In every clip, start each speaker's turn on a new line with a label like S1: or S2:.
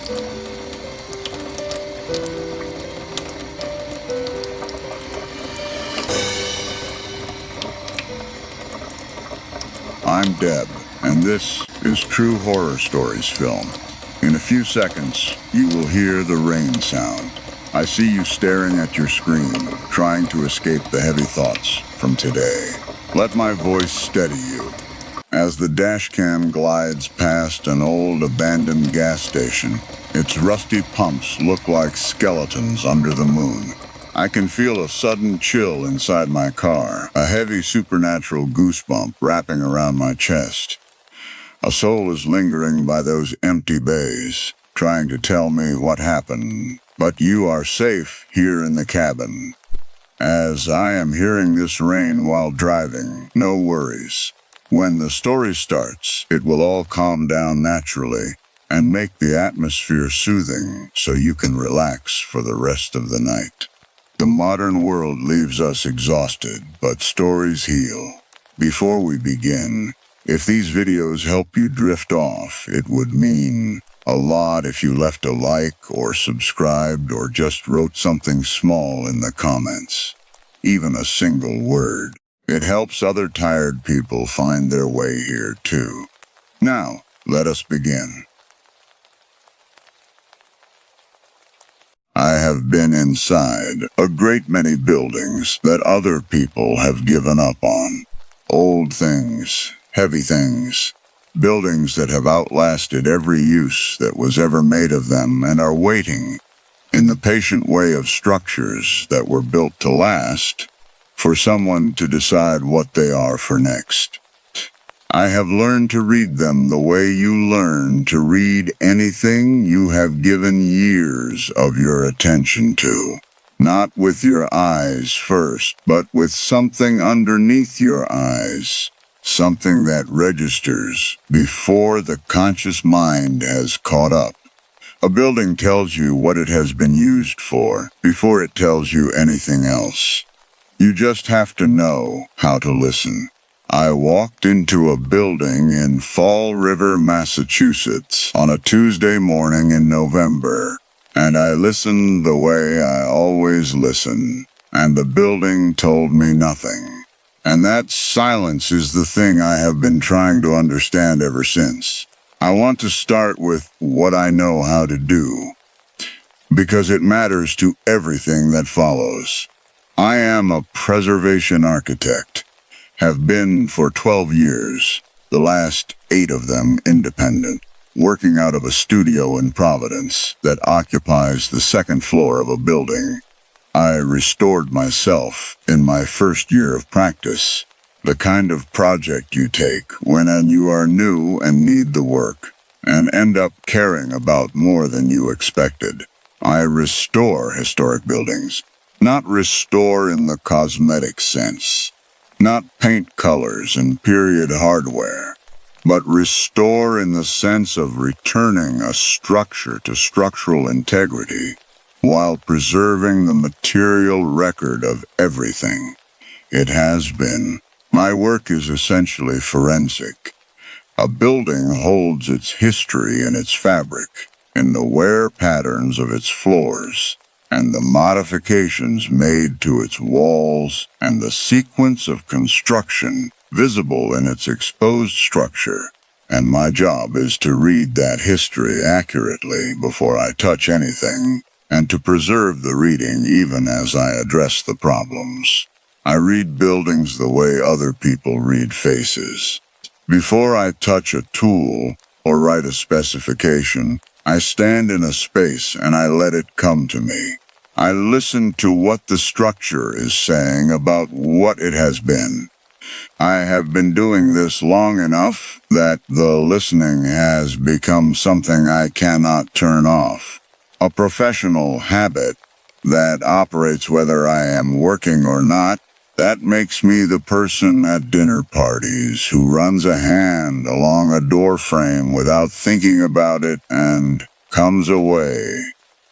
S1: I'm Deb, and this is True Horror Stories Film. In a few seconds, you will hear the rain sound. I see you staring at your screen, trying to escape the heavy thoughts from today. Let my voice steady you. As the dashcam glides past an old abandoned gas station, its rusty pumps look like skeletons under the moon. I can feel a sudden chill inside my car, a heavy supernatural goosebump wrapping around my chest. A soul is lingering by those empty bays, trying to tell me what happened, but you are safe here in the cabin. As I am hearing this rain while driving, no worries. When the story starts, it will all calm down naturally and make the atmosphere soothing so you can relax for the rest of the night. The modern world leaves us exhausted, but stories heal. Before we begin, if these videos help you drift off, it would mean a lot if you left a like or subscribed or just wrote something small in the comments. Even a single word. It helps other tired people find their way here too. Now, let us begin. I have been inside a great many buildings that other people have given up on. Old things, heavy things, buildings that have outlasted every use that was ever made of them and are waiting, in the patient way of structures that were built to last, for someone to decide what they are for next. I have learned to read them the way you learn to read anything you have given years of your attention to. Not with your eyes first, but with something underneath your eyes. Something that registers before the conscious mind has caught up. A building tells you what it has been used for before it tells you anything else. You just have to know how to listen. I walked into a building in Fall River, Massachusetts on a Tuesday morning in November, and I listened the way I always listen, and the building told me nothing. And that silence is the thing I have been trying to understand ever since. I want to start with what I know how to do, because it matters to everything that follows. I am a preservation architect, have been for 12 years, the last 8 of them independent, working out of a studio in Providence that occupies the second floor of a building. I restored myself in my first year of practice, the kind of project you take when you are new and need the work, and end up caring about more than you expected. I restore historic buildings, not restore in the cosmetic sense, not paint colors and period hardware, but restore in the sense of returning a structure to structural integrity, while preserving the material record of everything it has been. My work is essentially forensic. A building holds its history in its fabric, in the wear patterns of its floors, and the modifications made to its walls, and the sequence of construction visible in its exposed structure. And my job is to read that history accurately before I touch anything, and to preserve the reading even as I address the problems. I read buildings the way other people read faces. Before I touch a tool or write a specification, I stand in a space and I let it come to me. I listen to what the structure is saying about what it has been. I have been doing this long enough that the listening has become something I cannot turn off. A professional habit that operates whether I am working or not. That makes me the person at dinner parties who runs a hand along a door frame without thinking about it and comes away,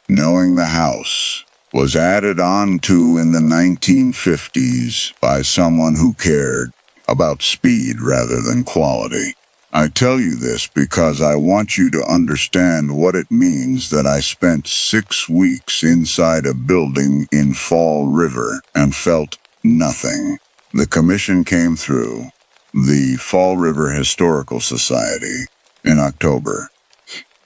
S1: knowing the house was added on to in the 1950s by someone who cared about speed rather than quality. I tell you this because I want you to understand what it means that I spent 6 weeks inside a building in Fall River and felt nothing. The commission came through, the Fall River Historical Society, in October.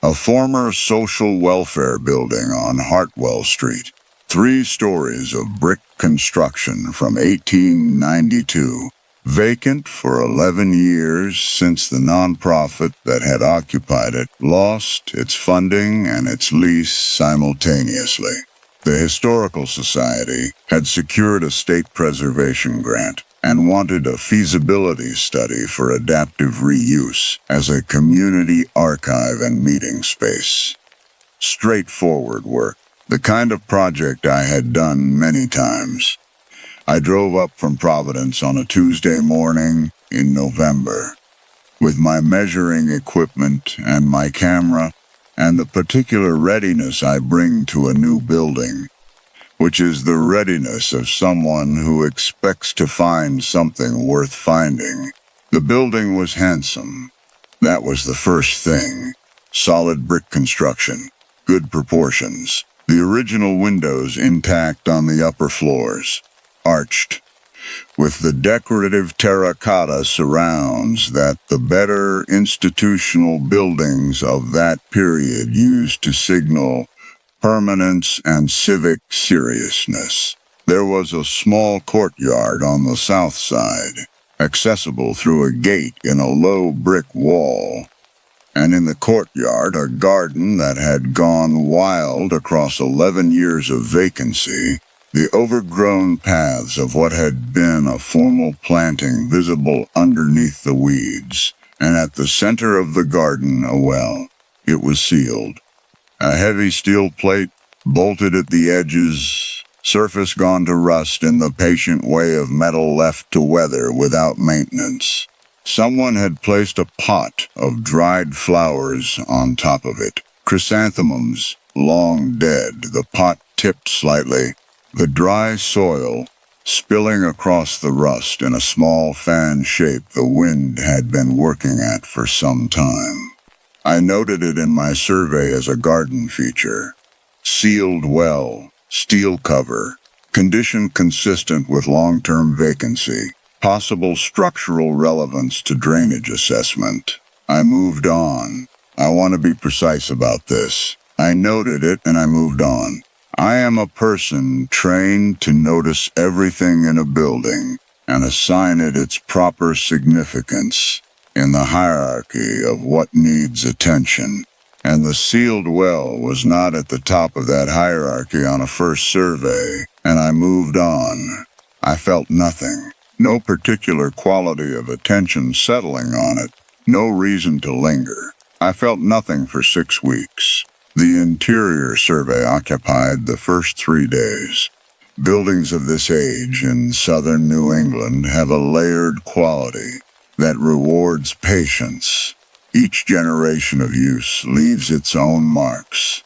S1: A former social welfare building on Hartwell Street. 3 stories of brick construction from 1892. Vacant for 11 years since the nonprofit that had occupied it lost its funding and its lease simultaneously. The Historical Society had secured a state preservation grant and wanted a feasibility study for adaptive reuse as a community archive and meeting space. Straightforward work, the kind of project I had done many times. I drove up from Providence on a Tuesday morning in November with my measuring equipment and my camera and the particular readiness I bring to a new building, which is the readiness of someone who expects to find something worth finding. The building was handsome. That was the first thing. Solid brick construction, good proportions, the original windows intact on the upper floors, arched, with the decorative terracotta surrounds that the better institutional buildings of that period used to signal permanence and civic seriousness. There was a small courtyard on the south side, accessible through a gate in a low brick wall, and in the courtyard a garden that had gone wild across 11 years of vacancy, the overgrown paths of what had been a formal planting visible underneath the weeds, and at the center of the garden a well. It was sealed. A heavy steel plate, bolted at the edges, surface gone to rust in the patient way of metal left to weather without maintenance. Someone had placed a pot of dried flowers on top of it. Chrysanthemums, long dead, the pot tipped slightly, the dry soil spilling across the rust in a small fan shape the wind had been working at for some time. I noted it in my survey as a garden feature. Sealed well, steel cover, condition consistent with long-term vacancy, possible structural relevance to drainage assessment. I moved on. I want to be precise about this. I noted it and I moved on. I am a person trained to notice everything in a building and assign it its proper significance in the hierarchy of what needs attention. And the sealed well was not at the top of that hierarchy on a first survey, and I moved on. I felt nothing. No particular quality of attention settling on it. No reason to linger. I felt nothing for 6 weeks. The interior survey occupied the first 3 days. Buildings of this age in southern New England have a layered quality that rewards patience. Each generation of use leaves its own marks,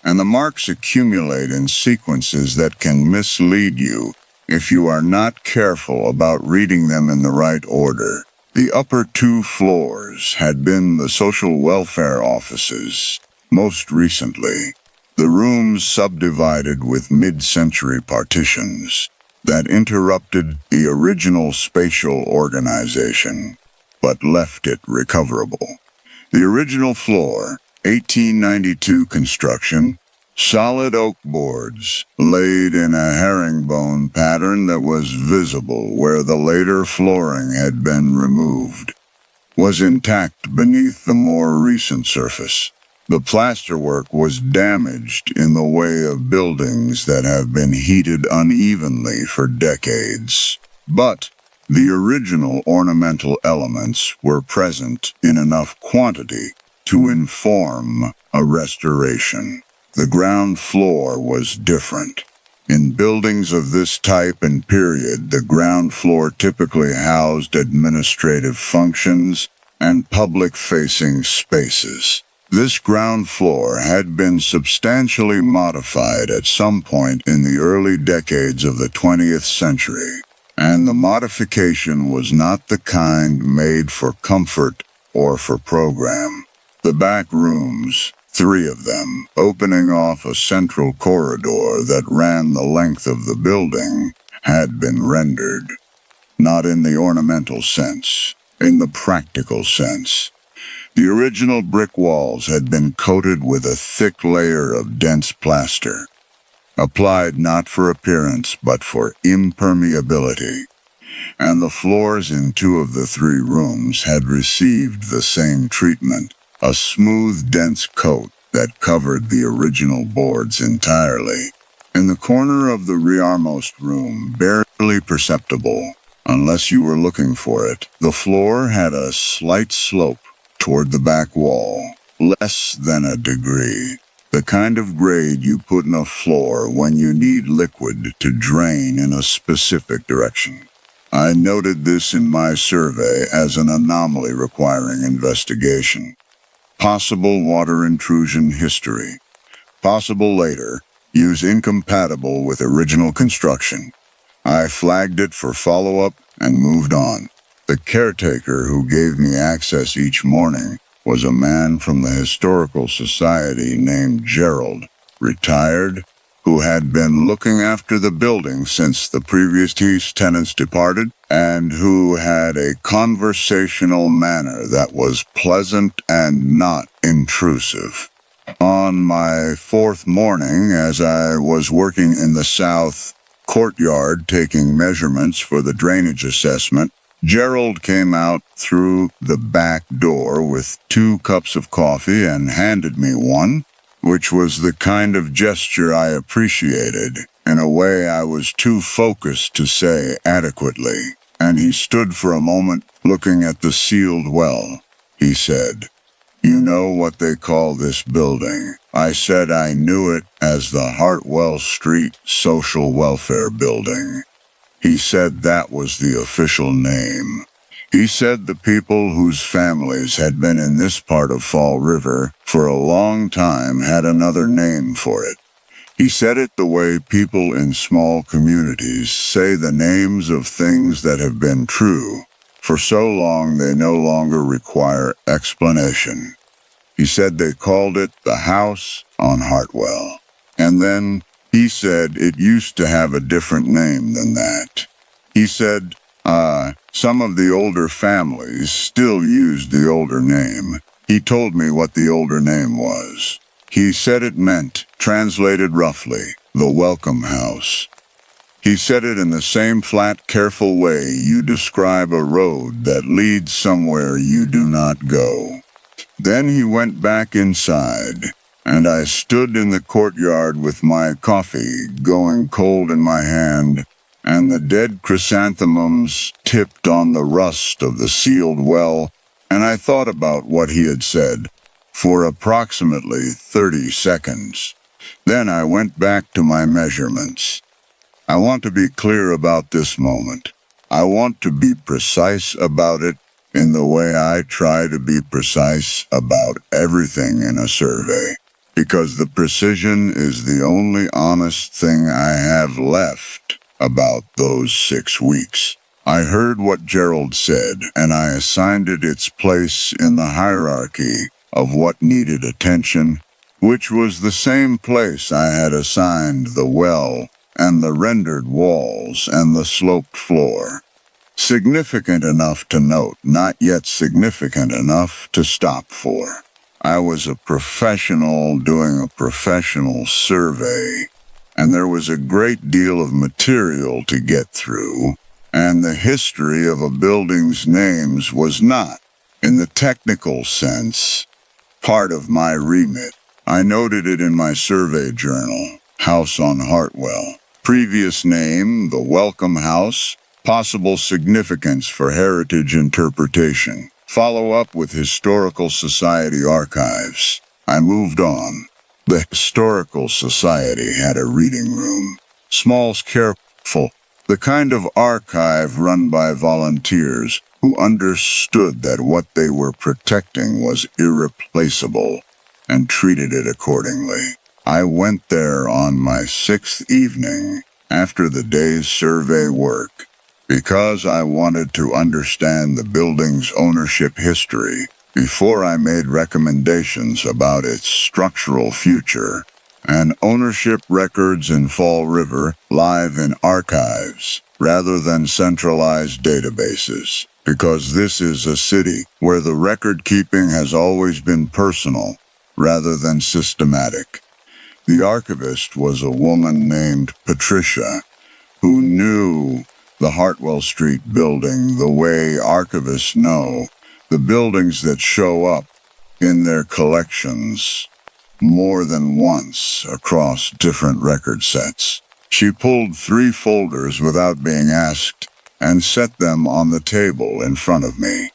S1: and the marks accumulate in sequences that can mislead you if you are not careful about reading them in the right order. The upper 2 floors had been the social welfare offices. Most recently, the rooms subdivided with mid-century partitions that interrupted the original spatial organization, but left it recoverable. The original floor, 1892 construction, solid oak boards laid in a herringbone pattern that was visible where the later flooring had been removed, was intact beneath the more recent surface. The plasterwork was damaged in the way of buildings that have been heated unevenly for decades. But the original ornamental elements were present in enough quantity to inform a restoration. The ground floor was different. In buildings of this type and period, the ground floor typically housed administrative functions and public-facing spaces. This ground floor had been substantially modified at some point in the early decades of the 20th century, and the modification was not the kind made for comfort or for program. The back rooms, 3 of them, opening off a central corridor that ran the length of the building, had been rendered. Not in the ornamental sense, in the practical sense. The original brick walls had been coated with a thick layer of dense plaster, applied not for appearance but for impermeability, and the floors in 2 of the 3 rooms had received the same treatment, a smooth, dense coat that covered the original boards entirely. In the corner of the rearmost room, barely perceptible, unless you were looking for it, the floor had a slight slope toward the back wall, less than a degree. The kind of grade you put in a floor when you need liquid to drain in a specific direction. I noted this in my survey as an anomaly requiring investigation. Possible water intrusion history. Possible later. Use incompatible with original construction. I flagged it for follow-up and moved on. The caretaker who gave me access each morning was a man from the Historical Society named Gerald, retired, who had been looking after the building since the previous tenants departed, and who had a conversational manner that was pleasant and not intrusive. On my 4th morning, as I was working in the south courtyard taking measurements for the drainage assessment, Gerald came out through the back door with 2 cups of coffee and handed me one, which was the kind of gesture I appreciated, in a way I was too focused to say adequately. And he stood for a moment looking at the sealed well. He said, "You know what they call this building?" I said I knew it as the Hartwell Street Social Welfare Building. He said that was the official name. He said the people whose families had been in this part of Fall River for a long time had another name for it. He said it the way people in small communities say the names of things that have been true for so long they no longer require explanation. He said they called it the House on Hartwell. And then he said it used to have a different name than that. He said, some of the older families still used the older name. He told me what the older name was. He said it meant, translated roughly, the Welcome House. He said it in the same flat, careful way you describe a road that leads somewhere you do not go. Then he went back inside, and I stood in the courtyard with my coffee going cold in my hand, and the dead chrysanthemums tipped on the rust of the sealed well, and I thought about what he had said for approximately 30 seconds. Then I went back to my measurements. I want to be clear about this moment. I want to be precise about it in the way I try to be precise about everything in a survey, because the precision is the only honest thing I have left about those 6 weeks. I heard what Gerald said, and I assigned it its place in the hierarchy of what needed attention, which was the same place I had assigned the well and the rendered walls and the sloped floor. Significant enough to note, not yet significant enough to stop for. I was a professional doing a professional survey, and there was a great deal of material to get through, and the history of a building's names was not, in the technical sense, part of my remit. I noted it in my survey journal, House on Hartwell. Previous name, the Welcome House. Possible significance for heritage interpretation. Follow up with Historical Society archives. I moved on. The Historical Society had a reading room. Small, careful, the kind of archive run by volunteers who understood that what they were protecting was irreplaceable and treated it accordingly. I went there on my 6th evening after the day's survey work, because I wanted to understand the building's ownership history before I made recommendations about its structural future, and ownership records in Fall River live in archives rather than centralized databases, because this is a city where the record keeping has always been personal rather than systematic. The archivist was a woman named Patricia, who knew the Hartwell Street building the way archivists know the buildings that show up in their collections more than once across different record sets. She pulled 3 folders without being asked and set them on the table in front of me.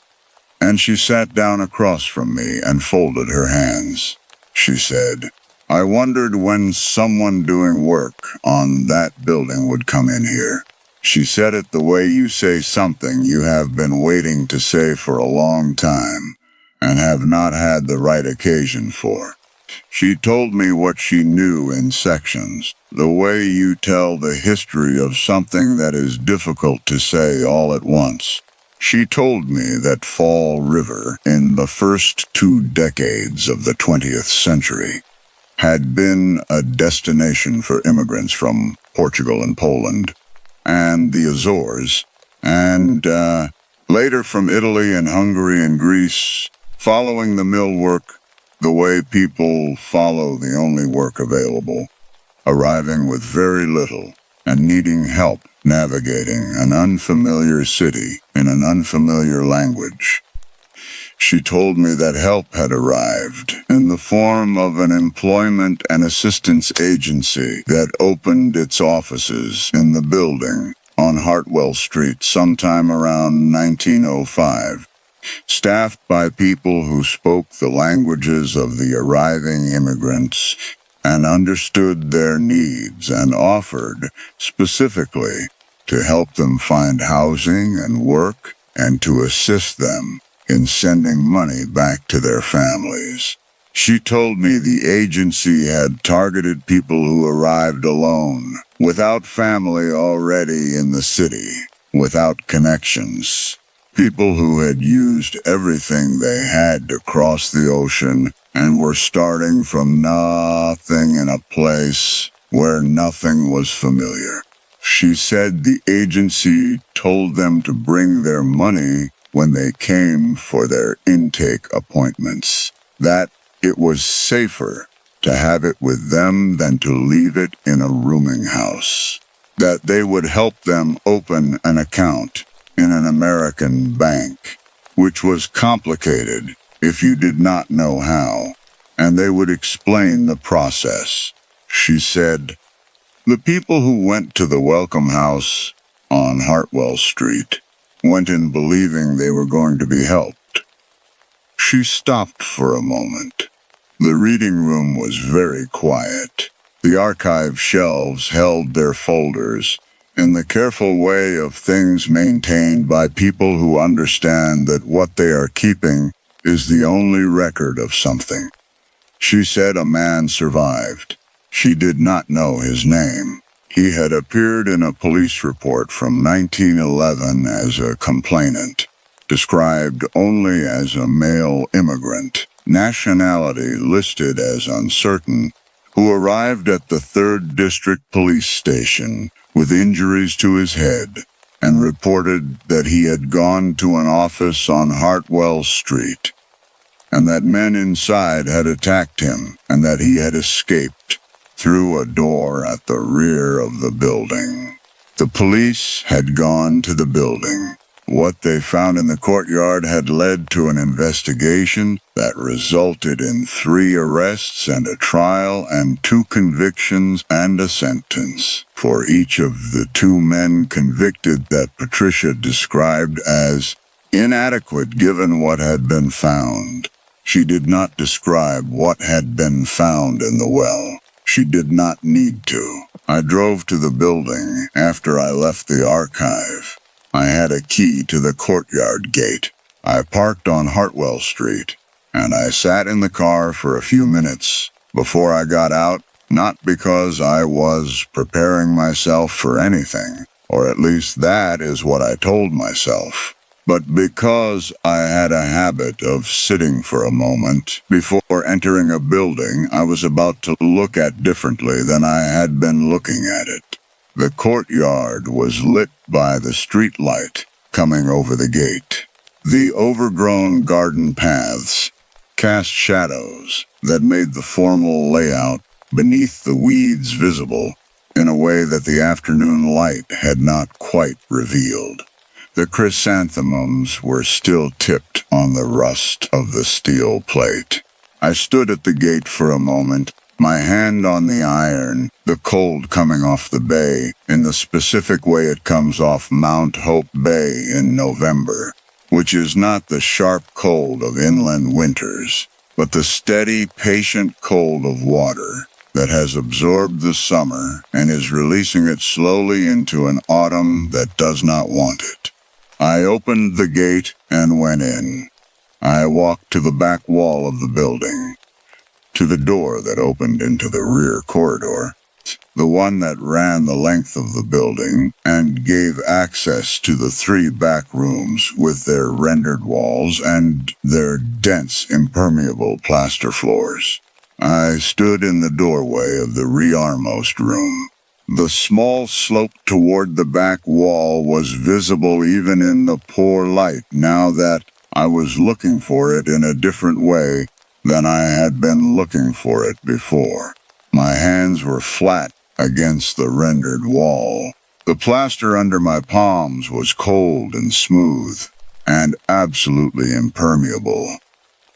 S1: And she sat down across from me and folded her hands. She said, "I wondered when someone doing work on that building would come in here." She said it the way you say something you have been waiting to say for a long time and have not had the right occasion for. She told me what she knew in sections, the way you tell the history of something that is difficult to say all at once. She told me that Fall River, in the first 2 decades of the 20th century, had been a destination for immigrants from Portugal and Poland, and the Azores, and later from Italy and Hungary and Greece, following the mill work the way people follow the only work available, arriving with very little and needing help navigating an unfamiliar city in an unfamiliar language. She told me that help had arrived in the form of an employment and assistance agency that opened its offices in the building on Hartwell Street sometime around 1905. Staffed by people who spoke the languages of the arriving immigrants and understood their needs and offered, specifically, to help them find housing and work and to assist them in sending money back to their families. She told me the agency had targeted people who arrived alone, without family already in the city, without connections. People who had used everything they had to cross the ocean and were starting from nothing in a place where nothing was familiar. She said the agency told them to bring their money when they came for their intake appointments, that it was safer to have it with them than to leave it in a rooming house, that they would help them open an account in an American bank, which was complicated if you did not know how, and they would explain the process. She said, the people who went to the Welcome House on Hartwell Street went in believing they were going to be helped. She stopped for a moment. The reading room was very quiet. The archive shelves held their folders in the careful way of things maintained by people who understand that what they are keeping is the only record of something. She said a man survived. She did not know his name. He had appeared in a police report from 1911 as a complainant, described only as a male immigrant, nationality listed as uncertain, who arrived at the 3rd District Police Station with injuries to his head, and reported that he had gone to an office on Hartwell Street, and that men inside had attacked him, and that he had escaped through a door at the rear of the building. The police had gone to the building. What they found in the courtyard had led to an investigation that resulted in 3 arrests and a trial and 2 convictions and a sentence for each of the 2 men convicted that Patricia described as inadequate given what had been found. She did not describe what had been found in the well. She did not need to. I drove to the building after I left the archive. I had a key to the courtyard gate. I parked on Hartwell Street, and I sat in the car for a few minutes before I got out, not because I was preparing myself for anything, or at least that is what I told myself, But because I had a habit of sitting for a moment before entering a building I was about to look at differently than I had been looking at it. The courtyard was lit by the street light coming over the gate. The overgrown garden paths cast shadows that made the formal layout beneath the weeds visible in a way that the afternoon light had not quite revealed. The chrysanthemums were still tipped on the rust of the steel plate. I stood at the gate for a moment, my hand on the iron, the cold coming off the bay in the specific way it comes off Mount Hope Bay in November, which is not the sharp cold of inland winters, but the steady, patient cold of water that has absorbed the summer and is releasing it slowly into an autumn that does not want it. I opened the gate and went in. I walked to the back wall of the building, to the door that opened into the rear corridor, the one that ran the length of the building and gave access to the 3 back rooms with their rendered walls and their dense, impermeable plaster floors. I stood in the doorway of the rearmost room. The small slope toward the back wall was visible even in the poor light now that I was looking for it in a different way than I had been looking for it before. My hands were flat against the rendered wall. The plaster under my palms was cold and smooth, and absolutely impermeable,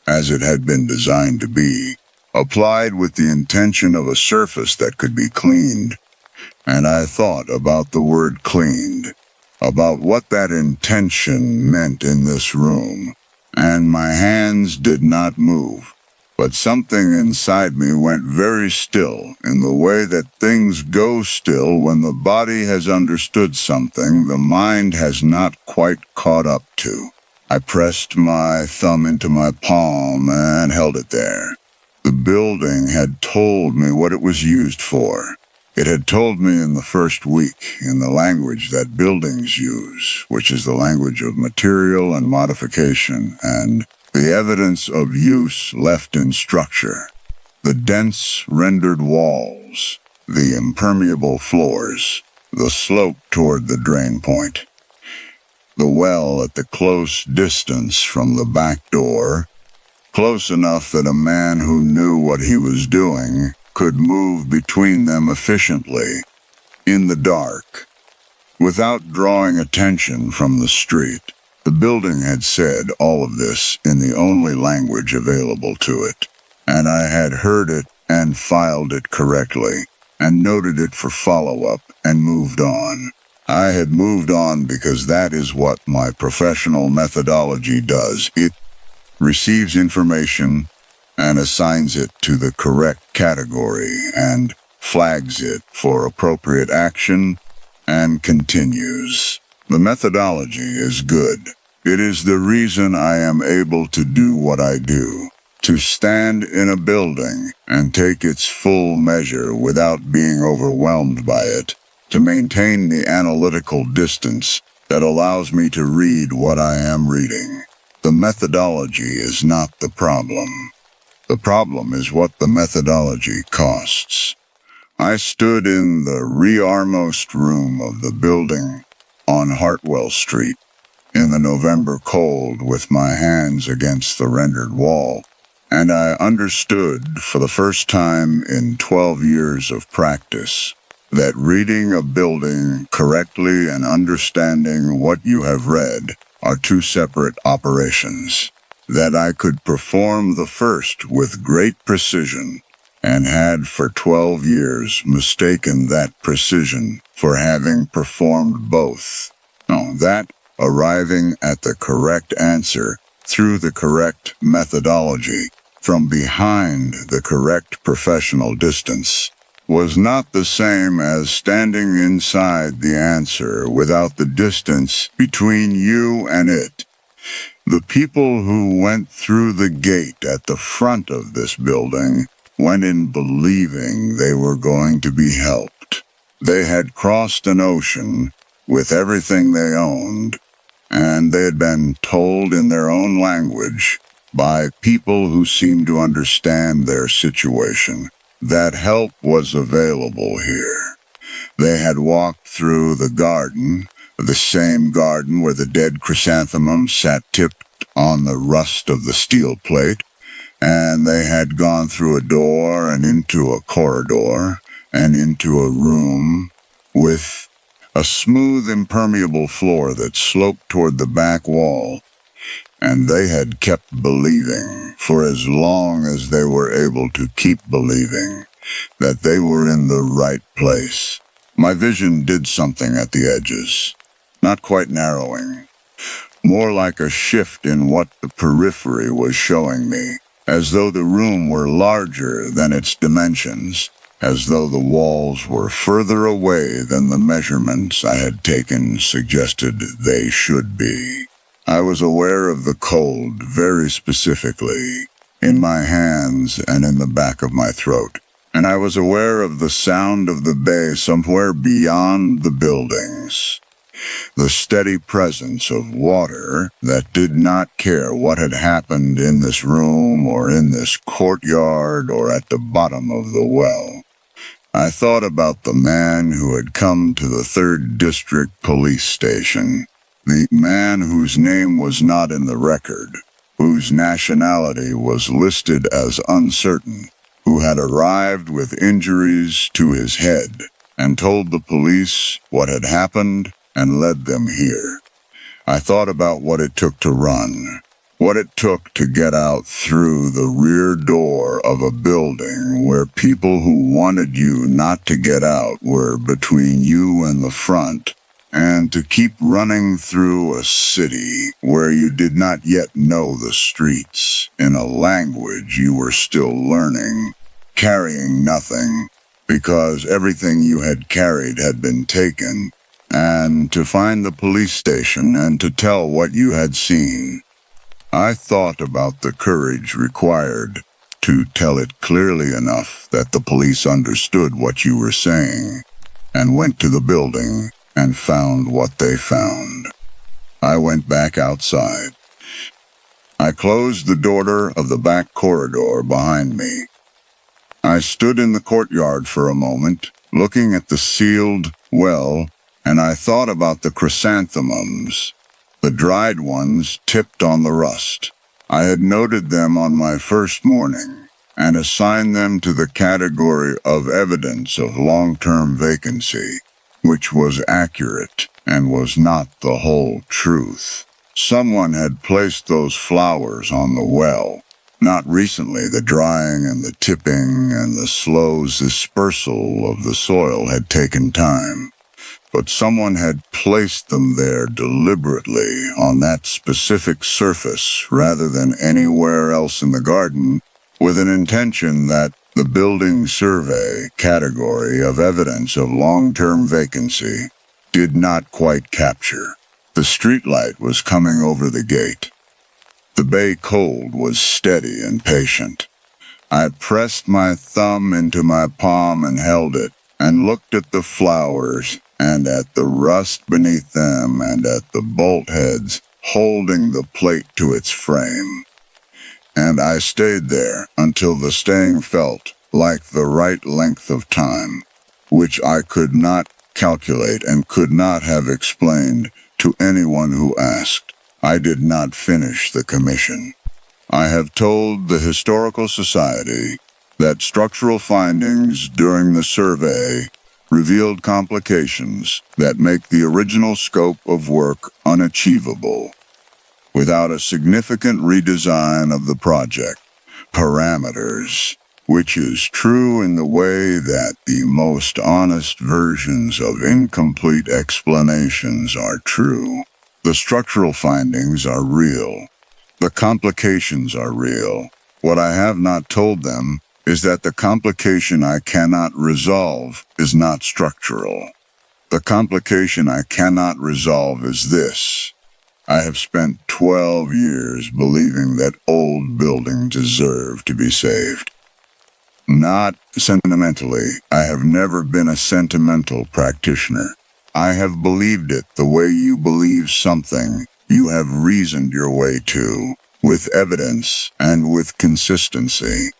S1: as it had been designed to be, applied with the intention of a surface that could be cleaned. And I thought about the word cleaned, about what that intention meant in this room, and my hands did not move. But something inside me went very still in the way that things go still when the body has understood something the mind has not quite caught up to. I pressed my thumb into my palm and held it there. The building had told me what it was used for. It had told me in the first week in the language that buildings use, which is the language of material and modification, and the evidence of use left in structure. The dense rendered walls, the impermeable floors, the slope toward the drain point, the well at the close distance from the back door, close enough that a man who knew what he was doing could move between them efficiently, in the dark, without drawing attention from the street. The building had said all of this in the only language available to it, and I had heard it and filed it correctly, and noted it for follow-up, and moved on. I had moved on because that is what my professional methodology does. It receives information and assigns it to the correct category and flags it for appropriate action and continues. The methodology is good. It is the reason I am able to do what I do, to stand in a building and take its full measure without being overwhelmed by it, to maintain the analytical distance that allows me to read what I am reading. The methodology is not the problem. The problem is what the methodology costs. I stood in the rearmost room of the building on Hartwell Street in the November cold with my hands against the rendered wall, and I understood for the first time in 12 years of practice that reading a building correctly and understanding what you have read are 2 separate operations. That I could perform the first with great precision, and had for 12 years mistaken that precision for having performed both. That arriving at the correct answer through the correct methodology from behind the correct professional distance was not the same as standing inside the answer without the distance between you and it. The people who went through the gate at the front of this building went in believing they were going to be helped. They had crossed an ocean with everything they owned, and they had been told in their own language by people who seemed to understand their situation that help was available here. They had walked through the same garden where the dead chrysanthemums sat tipped on the rust of the steel plate, and they had gone through a door and into a corridor and into a room with a smooth, impermeable floor that sloped toward the back wall, and they had kept believing for as long as they were able to keep believing that they were in the right place. My vision did something at the edges, not quite narrowing, more like a shift in what the periphery was showing me, as though the room were larger than its dimensions, as though the walls were further away than the measurements I had taken suggested they should be. I was aware of the cold very specifically, in my hands and in the back of my throat, and I was aware of the sound of the bay somewhere beyond the buildings. The steady presence of water that did not care what had happened in this room or in this courtyard or at the bottom of the well. I thought about the man who had come to the 3rd District Police Station, the man whose name was not in the record, whose nationality was listed as uncertain, who had arrived with injuries to his head and told the police what had happened and led them here. I thought about what it took to run, what it took to get out through the rear door of a building where people who wanted you not to get out were between you and the front, and to keep running through a city where you did not yet know the streets in a language you were still learning, carrying nothing, because everything you had carried had been taken, and to find the police station and to tell what you had seen. I thought about the courage required to tell it clearly enough that the police understood what you were saying, and went to the building and found what they found. I went back outside. I closed the door of the back corridor behind me. I stood in the courtyard for a moment, looking at the sealed well, and I thought about the chrysanthemums, the dried ones tipped on the rust. I had noted them on my first morning, and assigned them to the category of evidence of long-term vacancy, which was accurate and was not the whole truth. Someone had placed those flowers on the well. Not recently. The drying and the tipping and the slow dispersal of the soil had taken time, but someone had placed them there deliberately on that specific surface rather than anywhere else in the garden, with an intention that the building survey category of evidence of long-term vacancy did not quite capture. The streetlight was coming over the gate. The bay cold was steady and patient. I pressed my thumb into my palm and held it, and looked at the flowers, and at the rust beneath them, and at the bolt heads holding the plate to its frame. And I stayed there until the staying felt like the right length of time, which I could not calculate and could not have explained to anyone who asked. I did not finish the commission. I have told the Historical Society that structural findings during the survey revealed complications that make the original scope of work unachievable without a significant redesign of the project parameters, which is true in the way that the most honest versions of incomplete explanations are true. The structural findings are real. The complications are real. What I have not told them is that the complication I cannot resolve is not structural. The complication I cannot resolve is this. I have spent 12 years believing that old buildings deserve to be saved. Not sentimentally. I have never been a sentimental practitioner. I have believed it the way you believe something You have reasoned your way to, with evidence and with consistency,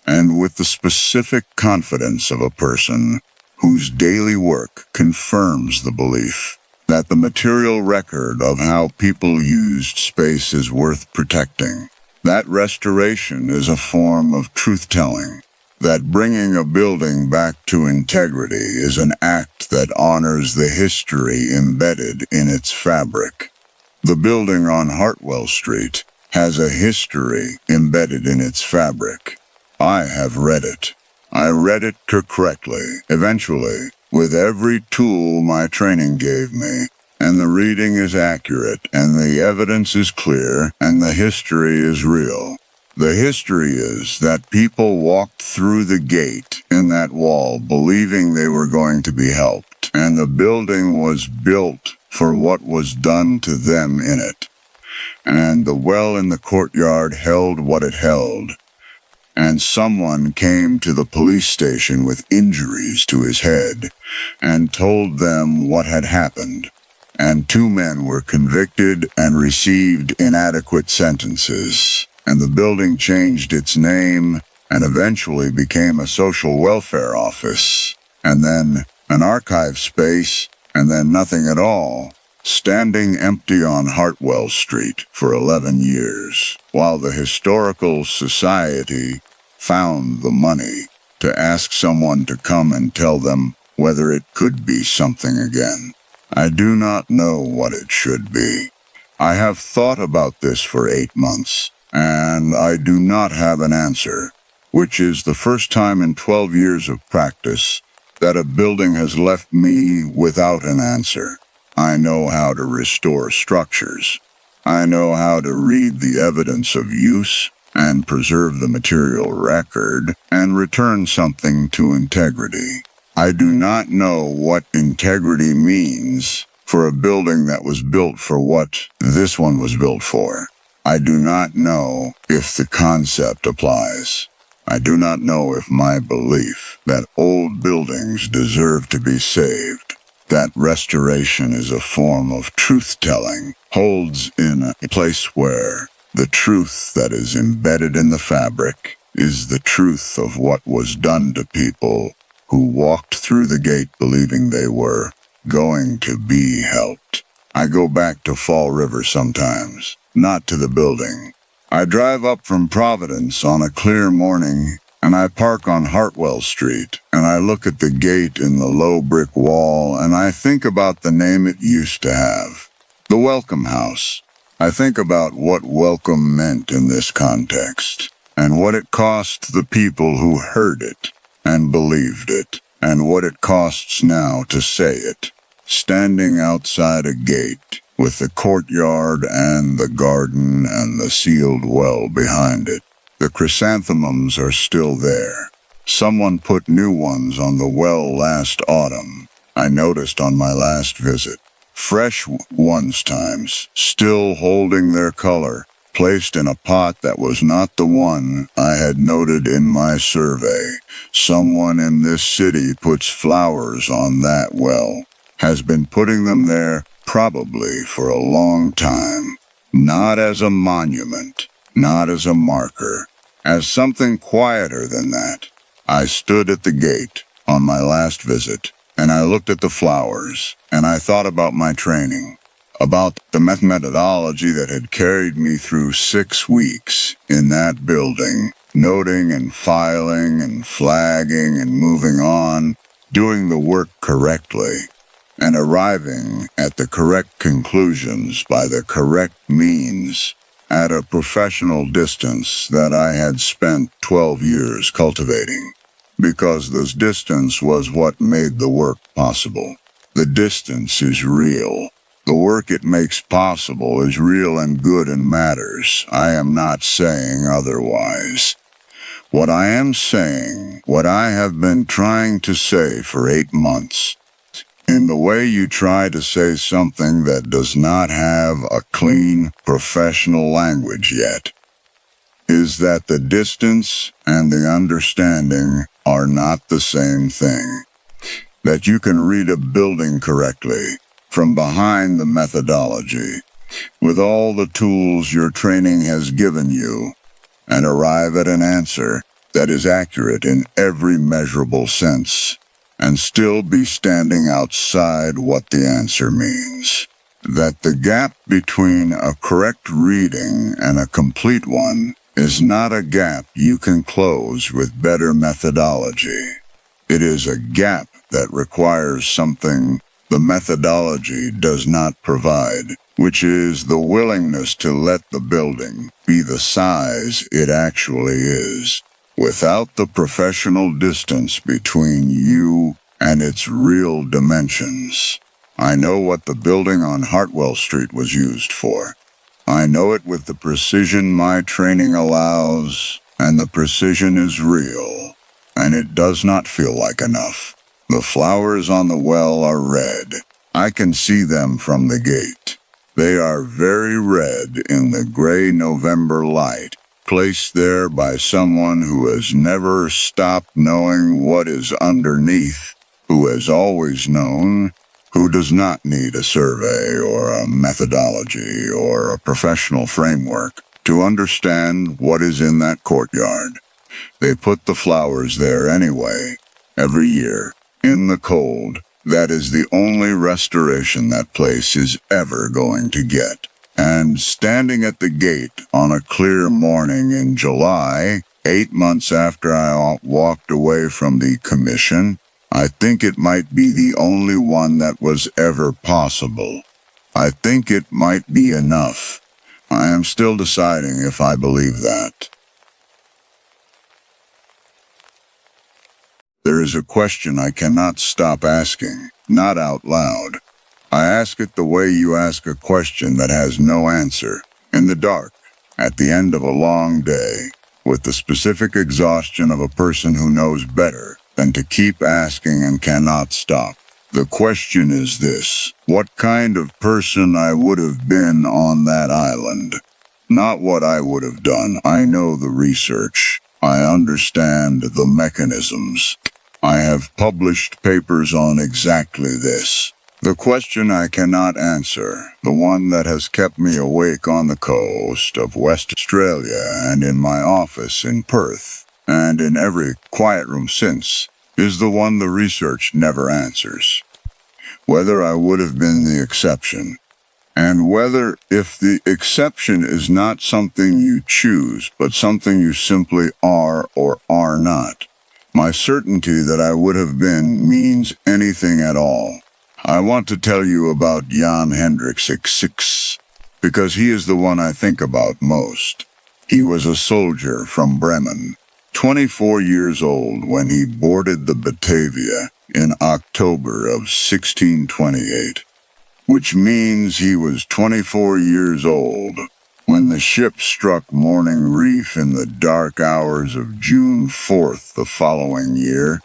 S1: and with the specific confidence of a person whose daily work confirms the belief that the material record of how people used space is worth protecting. That restoration is a form of truth-telling. That bringing a building back to integrity is an act that honors the history embedded in its fabric. The building on Hartwell Street has a history embedded in its fabric. I have read it. I read it correctly, eventually, with every tool my training gave me, and the reading is accurate, and the evidence is clear, and the history is real. The history is that people walked through the gate in that wall believing they were going to be helped, and the building was built for what was done to them in it. And the well in the courtyard held what it held. And someone came to the police station with injuries to his head and told them what had happened. And 2 men were convicted and received inadequate sentences. And the building changed its name and eventually became a social welfare office, and then an archive space, and then nothing at all, standing empty on Hartwell Street for 11 years, while the Historical Society found the money to ask someone to come and tell them whether it could be something again. I do not know what it should be. I have thought about this for 8 months, and I do not have an answer, which is the first time in 12 years of practice that a building has left me without an answer. I know how to restore structures. I know how to read the evidence of use and preserve the material record and return something to integrity. I do not know what integrity means for a building that was built for what this one was built for. I do not know if the concept applies. I do not know if my belief that old buildings deserve to be saved, that restoration is a form of truth-telling, holds in a place where the truth that is embedded in the fabric is the truth of what was done to people who walked through the gate believing they were going to be helped. I go back to Fall River sometimes, not to the building. I drive up from Providence on a clear morning, and I park on Hartwell Street, and I look at the gate in the low brick wall, and I think about the name it used to have, the Welcome House. I think about what welcome meant in this context, and what it cost the people who heard it and believed it, and what it costs now to say it, standing outside a gate with the courtyard and the garden and the sealed well behind it. The chrysanthemums are still there. Someone put new ones on the well last autumn, I noticed on my last visit. Fresh ones times, still holding their color, placed in a pot that was not the one I had noted in my survey. Someone in this city puts flowers on that well, has been putting them there probably for a long time, not as a monument, not as a marker, as something quieter than that. I stood at the gate on my last visit, and I looked at the flowers, and I thought about my training, about the methodology that had carried me through 6 weeks in that building, noting and filing and flagging and moving on, doing the work correctly, and arriving at the correct conclusions by the correct means at a professional distance that I had spent 12 years cultivating, because this distance was what made the work possible. The distance is real. The work it makes possible is real and good and matters. I am not saying otherwise. What I am saying, what I have been trying to say for 8 months, in the way you try to say something that does not have a clean, professional language yet, is that the distance and the understanding are not the same thing. That you can read a building correctly from behind the methodology, with all the tools your training has given you, and arrive at an answer that is accurate in every measurable sense, and still be standing outside what the answer means. That the gap between a correct reading and a complete one is not a gap you can close with better methodology. It is a gap that requires something the methodology does not provide, which is the willingness to let the building be the size it actually is, without the professional distance between you and its real dimensions. I know what the building on Hartwell Street was used for. I know it with the precision my training allows, and the precision is real, and it does not feel like enough. The flowers on the well are red. I can see them from the gate. They are very red in the gray November light, placed there by someone who has never stopped knowing what is underneath, who has always known, who does not need a survey or a methodology or a professional framework to understand what is in that courtyard. They put the flowers there anyway, every year, in the cold. That is the only restoration that place is ever going to get. And standing at the gate on a clear morning in July, 8 months after I walked away from the commission, I think it might be the only one that was ever possible. I think it might be enough. I am still deciding if I believe that. There is a question I cannot stop asking, not out loud. I ask it the way you ask a question that has no answer, in the dark, at the end of a long day, with the specific exhaustion of a person who knows better than to keep asking and cannot stop. The question is this: what kind of person I would have been on that island? Not what I would have done. I know the research. I understand the mechanisms. I have published papers on exactly this. The question I cannot answer, the one that has kept me awake on the coast of West Australia and in my office in Perth, and in every quiet room since, is the one the research never answers. Whether I would have been the exception, and whether, if the exception is not something you choose, but something you simply are or are not, my certainty that I would have been means anything at all. I want to tell you about Jan Hendricks X6, because he is the one I think about most. He was a soldier from Bremen, 24 years old when he boarded the Batavia in October of 1628, which means he was 24 years old when the ship struck Morning Reef in the dark hours of June 4th the following year,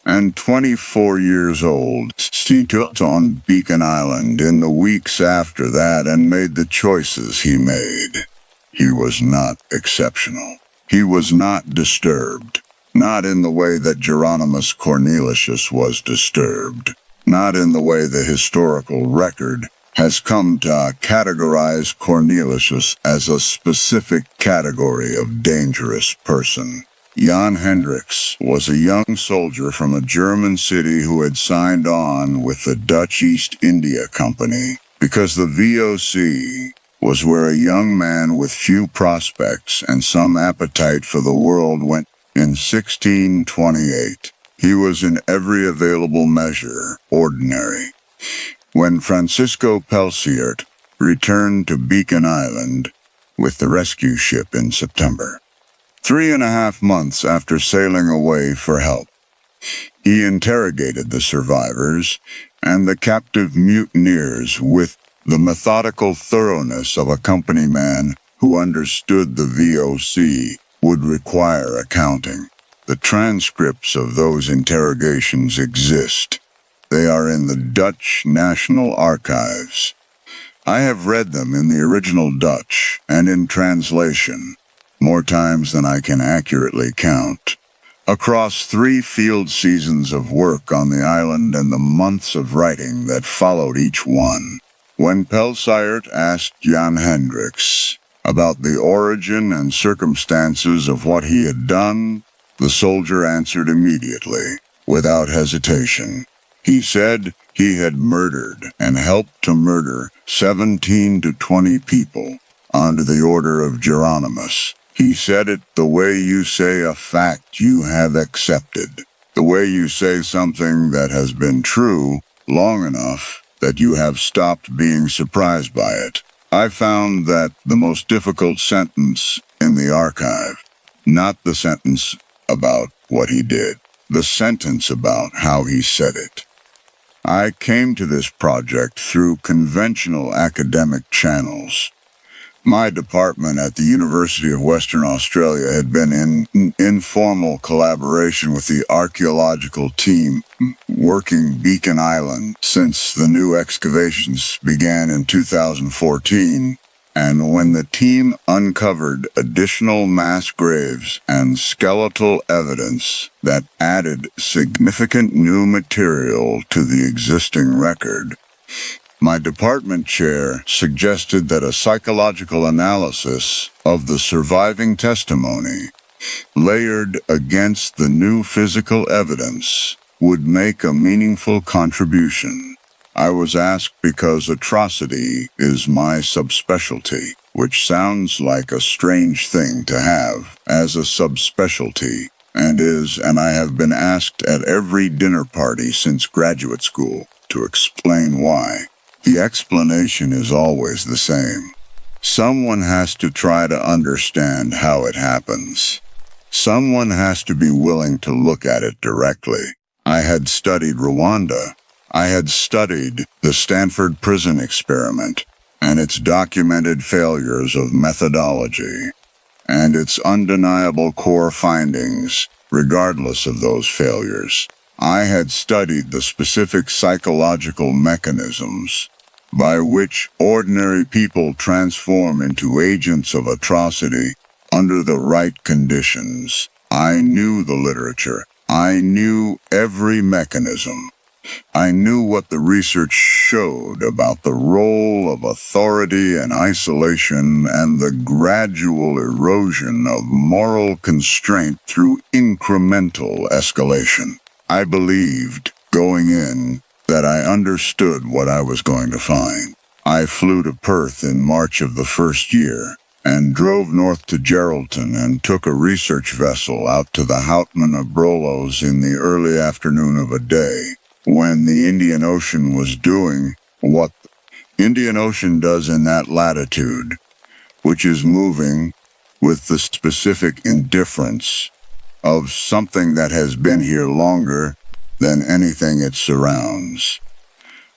S1: and 24 years old, he took on Beacon Island in the weeks after that and made the choices he made. He was not exceptional. He was not disturbed. Not in the way that Geronimus Cornelius was disturbed. Not in the way the historical record has come to categorize Cornelius as a specific category of dangerous person. Jan Hendricks was a young soldier from a German city who had signed on with the Dutch East India Company because the VOC was where a young man with few prospects and some appetite for the world went in 1628. He was in every available measure ordinary. When Francisco Pelsiert returned to Beacon Island with the rescue ship in September, 3.5 months after sailing away for help, he interrogated the survivors and the captive mutineers with the methodical thoroughness of a company man who understood the VOC would require accounting. The transcripts of those interrogations exist. They are in the Dutch National Archives. I have read them in the original Dutch and in translation, more times than I can accurately count. Across 3 field seasons of work on the island and the months of writing that followed each one, When Pelsayert asked Jan Hendricks about the origin and circumstances of what he had done, the soldier answered immediately, without hesitation. He said he had murdered and helped to murder 17 to 20 people under the order of Geronimus. He said it the way you say a fact you have accepted, the way you say something that has been true long enough that you have stopped being surprised by it. I found that the most difficult sentence in the archive, not the sentence about what he did, the sentence about how he said it. I came to this project through conventional academic channels. My department at the University of Western Australia had been in informal collaboration with the archaeological team working Beacon Island since the new excavations began in 2014, and when the team uncovered additional mass graves and skeletal evidence that added significant new material to the existing record, my department chair suggested that a psychological analysis of the surviving testimony, layered against the new physical evidence, would make a meaningful contribution. I was asked because atrocity is my subspecialty, which sounds like a strange thing to have as a subspecialty, and I have been asked at every dinner party since graduate school to explain why. The explanation is always the same. Someone has to try to understand how it happens. Someone has to be willing to look at it directly. I had studied Rwanda. I had studied the Stanford prison experiment and its documented failures of methodology and its undeniable core findings, regardless of those failures. I had studied the specific psychological mechanisms by which ordinary people transform into agents of atrocity under the right conditions. I knew the literature. I knew every mechanism. I knew what the research showed about the role of authority and isolation and the gradual erosion of moral constraint through incremental escalation. I believed, going in, that I understood what I was going to find. I flew to Perth in March of the first year and drove north to Geraldton and took a research vessel out to the Houtman of Brolos in the early afternoon of a day when the Indian Ocean was doing what the Indian Ocean does in that latitude, which is moving with the specific indifference of something that has been here longer than anything it surrounds.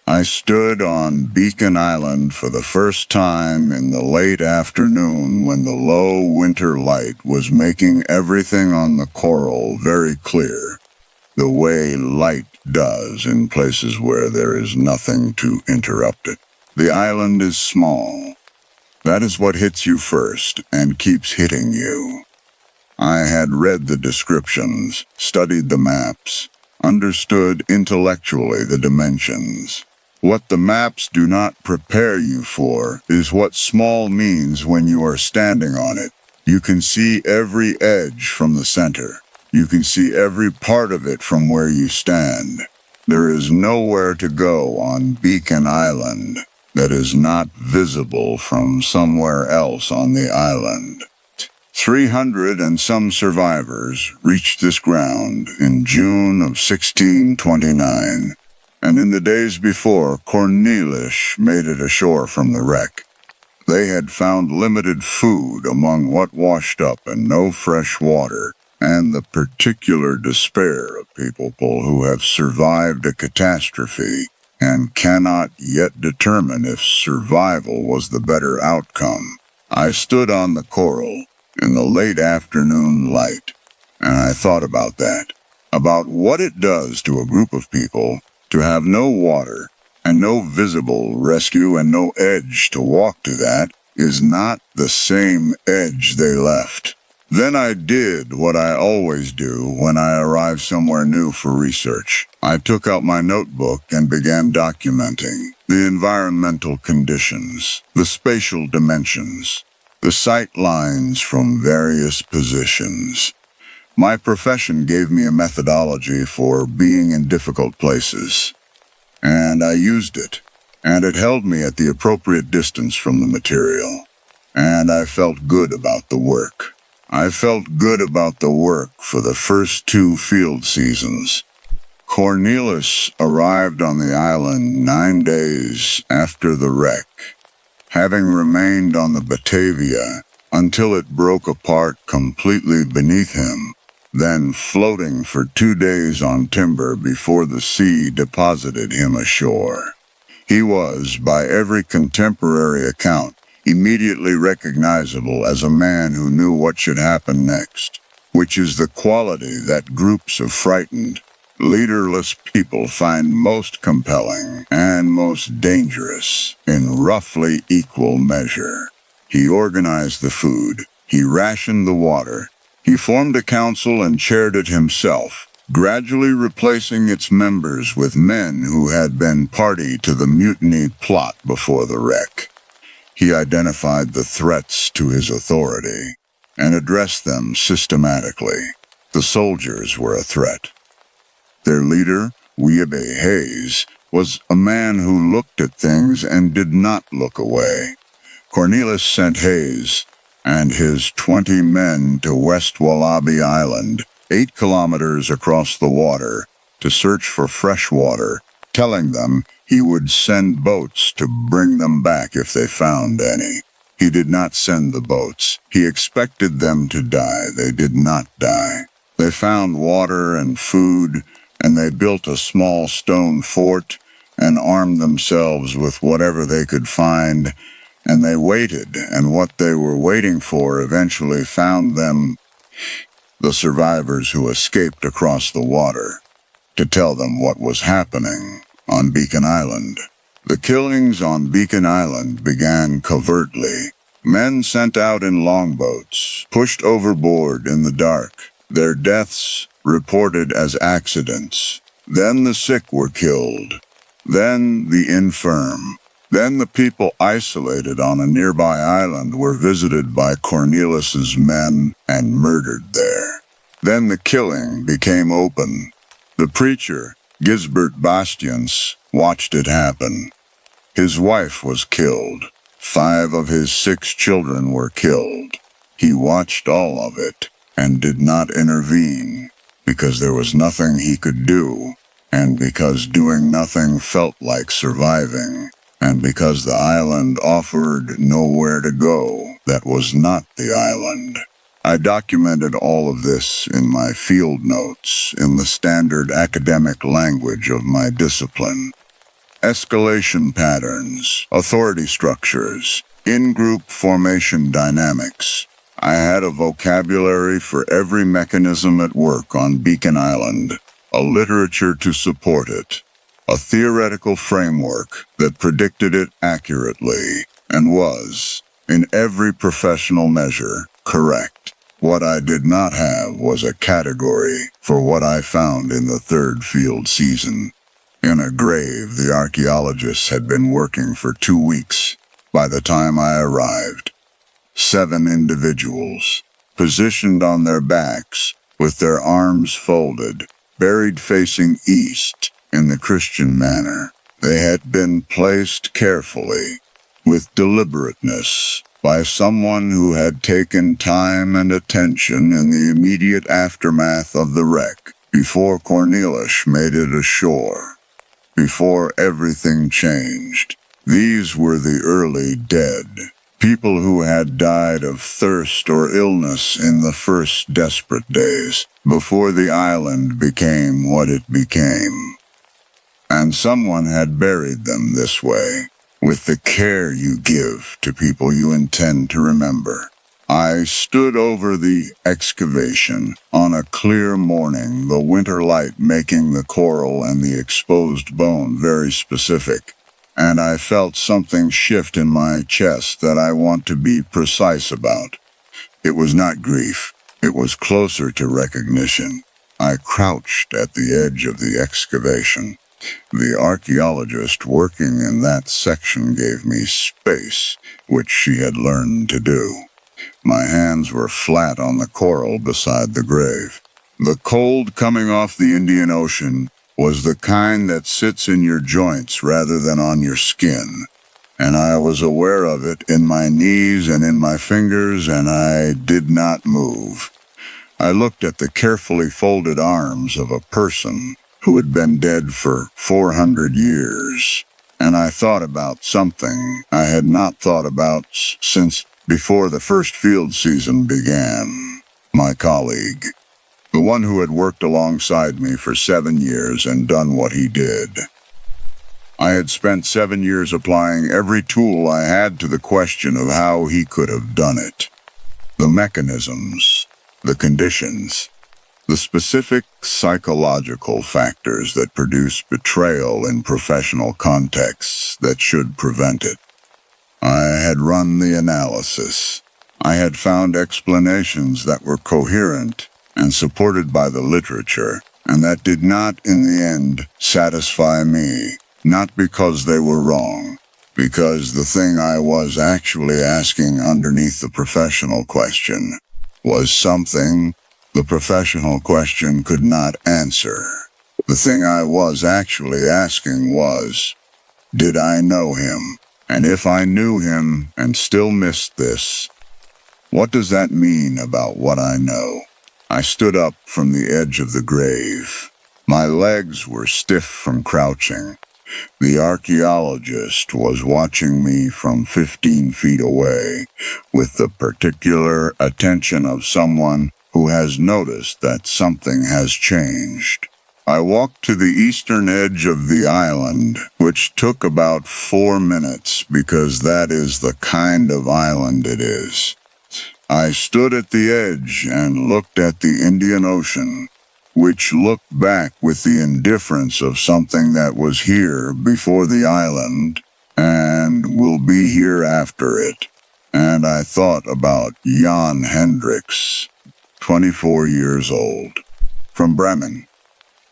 S1: I stood on Beacon Island for the first time in the late afternoon when the low winter light was making everything on the coral very clear, the way light does in places where there is nothing to interrupt it. The island is small. That is what hits you first and keeps hitting you. I had read the descriptions, studied the maps, understood intellectually the dimensions. What the maps do not prepare you for is what small means when you are standing on it. You can see every edge from the center. You can see every part of it from where you stand. There is nowhere to go on Beacon Island that is not visible from somewhere else on the island. 300 and some survivors reached this ground in June of 1629, and in the days before, Cornelius made it ashore from the wreck. They had found limited food among what washed up and no fresh water, and the particular despair of people who have survived a catastrophe and cannot yet determine if survival was the better outcome. I stood on the coral in the late afternoon light, and I thought about that, about what it does to a group of people to have no water and no visible rescue and no edge to walk to that is not the same edge they left. Then I did what I always do when I arrive somewhere new for research. I took out my notebook and began documenting. The environmental conditions, the spatial dimensions, the sight lines from various positions. My profession gave me a methodology for being in difficult places, and I used it, and it held me at the appropriate distance from the material, and I felt good about the work. I felt good about the work for the first 2 field seasons. Cornelius arrived on the island 9 days after the wreck, having remained on the Batavia until it broke apart completely beneath him, then floating for 2 days on timber before the sea deposited him ashore. He was, by every contemporary account, immediately recognizable as a man who knew what should happen next, which is the quality that groups of frightened, leaderless people find most compelling and most dangerous in roughly equal measure. He organized the food, he rationed the water, he formed a council and chaired it himself, gradually replacing its members with men who had been party to the mutiny plot before the wreck. He identified the threats to his authority and addressed them systematically. The soldiers were a threat. Their leader, Weebay Hayes, was a man who looked at things and did not look away. Cornelius sent Hayes and his 20 men to West Wallaby Island, 8 kilometers across the water, to search for fresh water, telling them he would send boats to bring them back if they found any. He did not send the boats. He expected them to die. They did not die. They found water and food, and they built a small stone fort and armed themselves with whatever they could find, and they waited, and what they were waiting for eventually found them, the survivors who escaped across the water, to tell them what was happening on Beacon Island. The killings on Beacon Island began covertly. Men sent out in longboats, pushed overboard in the dark, their deaths reported as accidents. Then the sick were killed. Then the infirm. Then the people isolated on a nearby island were visited by Cornelius's men and murdered there. Then the killing became open. The preacher, Gisbert Bastians, watched it happen. His wife was killed. 5 of his 6 children were killed. He watched all of it and did not intervene, because there was nothing he could do, and because doing nothing felt like surviving, and because the island offered nowhere to go that was not the island. I documented all of this in my field notes in the standard academic language of my discipline. Escalation patterns, authority structures, in-group formation dynamics. I had a vocabulary for every mechanism at work on Beacon Island, a literature to support it, a theoretical framework that predicted it accurately, and was, in every professional measure, correct. What I did not have was a category for what I found in the 3rd field season. In a grave the archaeologists had been working for 2 weeks by the time I arrived. 7 individuals, positioned on their backs, with their arms folded, buried facing east in the Christian manner. They had been placed carefully, with deliberateness, by someone who had taken time and attention in the immediate aftermath of the wreck, before Cornelius made it ashore, before everything changed. These were the early dead, people who had died of thirst or illness in the first desperate days, before the island became what it became. And someone had buried them this way, with the care you give to people you intend to remember. I stood over the excavation on a clear morning, the winter light making the coral and the exposed bone very specific, and I felt something shift in my chest that I want to be precise about. It was not grief. It was closer to recognition. I crouched at the edge of the excavation, The archaeologist working in that section gave me space, which she had learned to do. My hands were flat on the coral beside the grave. The cold coming off the Indian Ocean was the kind that sits in your joints rather than on your skin, and I was aware of it in my knees and in my fingers, and I did not move. I looked at the carefully folded arms of a person who had been dead for 400 years, and I thought about something I had not thought about since before the first field season began. My colleague, the one who had worked alongside me for 7 years and done what he did. I had spent 7 years applying every tool I had to the question of how he could have done it. The mechanisms, the conditions, the specific psychological factors that produce betrayal in professional contexts that should prevent it. I had run the analysis. I had found explanations that were coherent and supported by the literature, and that did not, in the end, satisfy me, not because they were wrong, because the thing I was actually asking underneath the professional question was something the professional question could not answer. The thing I was actually asking was, did I know him? And if I knew him and still missed this, what does that mean about what I know? I stood up from the edge of the grave. My legs were stiff from crouching. The archaeologist was watching me from 15 feet away, with the particular attention of someone who has noticed that something has changed. I walked to the eastern edge of the island, which took about 4 minutes because that is the kind of island it is. I stood at the edge and looked at the Indian Ocean, which looked back with the indifference of something that was here before the island and will be here after it. And I thought about Jan Hendricks, 24 years old, from Bremen,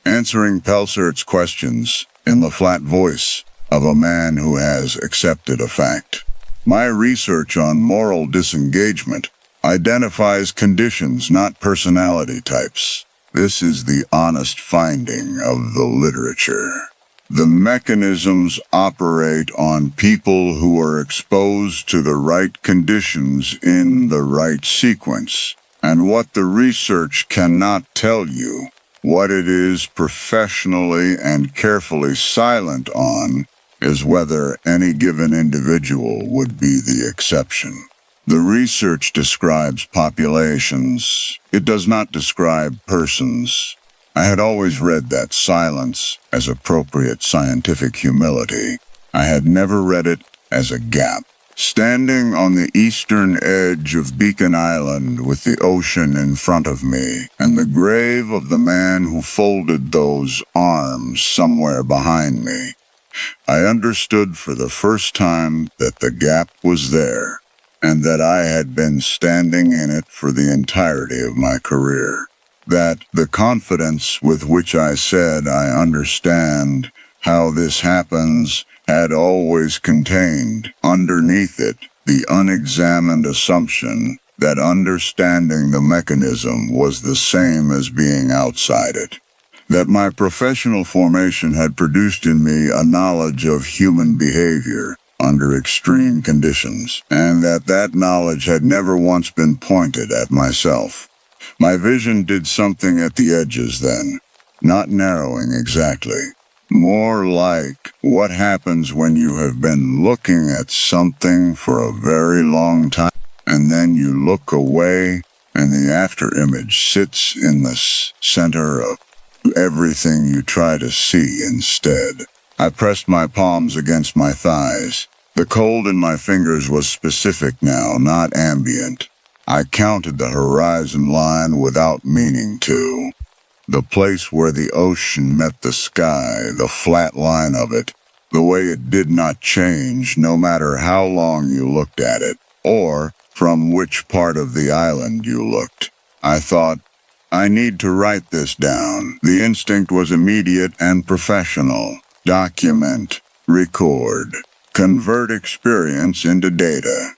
S1: answering Pelsert's questions in the flat voice of a man who has accepted a fact. My research on moral disengagement identifies conditions, not personality types. This is the honest finding of the literature. The mechanisms operate on people who are exposed to the right conditions in the right sequence. And what the research cannot tell you, what it is professionally and carefully silent on, is whether any given individual would be the exception. The research describes populations. It does not describe persons. I had always read that silence as appropriate scientific humility. I had never read it as a gap. Standing on the eastern edge of Beacon Island with the ocean in front of me and the grave of the man who folded those arms somewhere behind me, I understood for the first time that the gap was there, and that I had been standing in it for the entirety of my career. That the confidence with which I said I understand how this happens had always contained underneath it the unexamined assumption that understanding the mechanism was the same as being outside it. That my professional formation had produced in me a knowledge of human behavior under extreme conditions, and that knowledge had never once been pointed at myself. My vision did something at the edges then, not narrowing exactly. More like what happens when you have been looking at something for a very long time, and then you look away, and the afterimage sits in the center of everything you try to see instead. I pressed my palms against my thighs. The cold in my fingers was specific now, not ambient. I counted the horizon line without meaning to. The place where the ocean met the sky, the flat line of it, the way it did not change no matter how long you looked at it, or from which part of the island you looked. I thought, I need to write this down. The instinct was immediate and professional. Document, record, convert experience into data.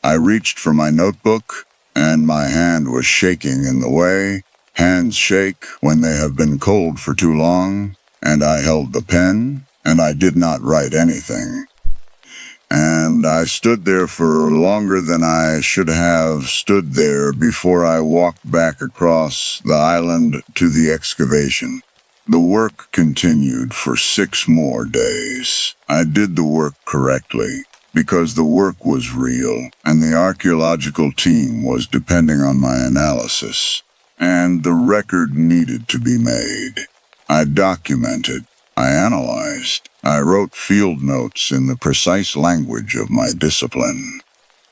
S1: I reached for my notebook, and my hand was shaking in the way. Hands shake when they have been cold for too long, and I held the pen, and I did not write anything. And I stood there for longer than I should have stood there before I walked back across the island to the excavation. The work continued for 6 more days. I did the work correctly, because the work was real, and the archaeological team was depending on my analysis, and the record needed to be made. I documented, I analyzed, I wrote field notes in the precise language of my discipline.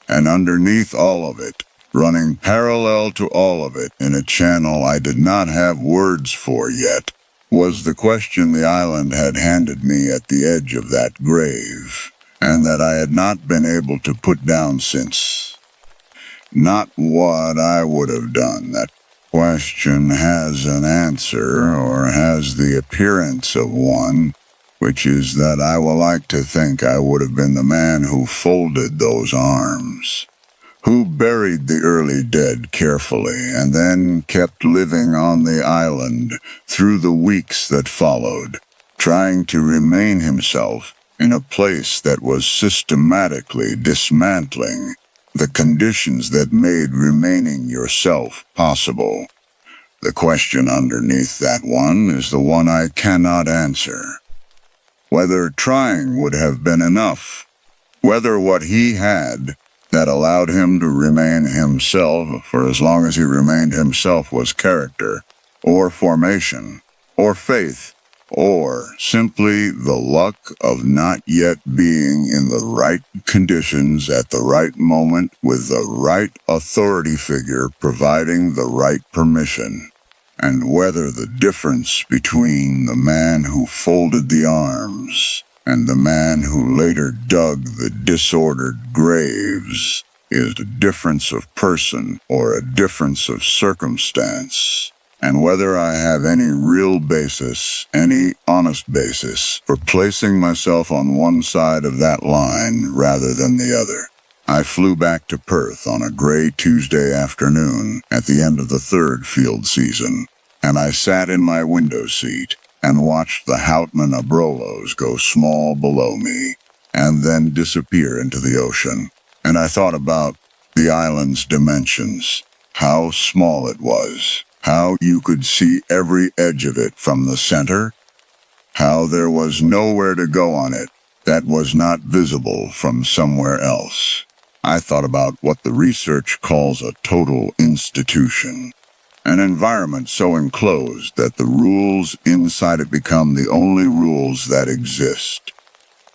S1: And underneath all of it, running parallel to all of it in a channel I did not have words for yet, was the question the island had handed me at the edge of that grave, and that I had not been able to put down since. Not what I would have done. That question has an answer, or has the appearance of one, which is that I will like to think I would have been the man who folded those arms, who buried the early dead carefully, and then kept living on the island through the weeks that followed, trying to remain himself in a place that was systematically dismantling the conditions that made remaining yourself possible. The question underneath that one is the one I cannot answer. Whether trying would have been enough, whether what he had that allowed him to remain himself for as long as he remained himself was character, or formation, or faith, or simply the luck of not yet being in the right conditions at the right moment with the right authority figure providing the right permission, and whether the difference between the man who folded the arms and the man who later dug the disordered graves is a difference of person or a difference of circumstance, and whether I have any real basis, any honest basis, for placing myself on one side of that line rather than the other. I flew back to Perth on a gray Tuesday afternoon at the end of the 3rd field season, and I sat in my window seat and watched the Houtman Abrolhos go small below me and then disappear into the ocean. And I thought about the island's dimensions, how small it was, how you could see every edge of it from the center, how there was nowhere to go on it that was not visible from somewhere else. I thought about what the research calls a total institution, an environment so enclosed that the rules inside it become the only rules that exist.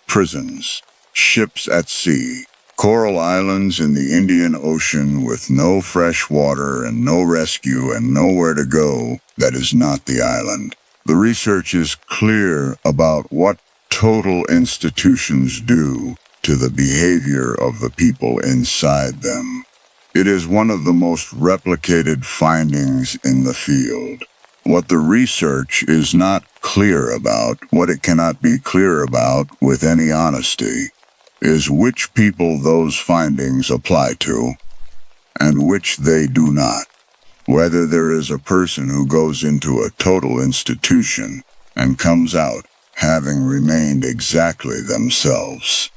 S1: Prisons, ships at sea, coral islands in the Indian Ocean with no fresh water and no rescue and nowhere to go that is not the island. The research is clear about what total institutions do to the behavior of the people inside them. It is one of the most replicated findings in the field. What the research is not clear about, what it cannot be clear about with any honesty, is which people those findings apply to, and which they do not. Whether there is a person who goes into a total institution and comes out having remained exactly themselves.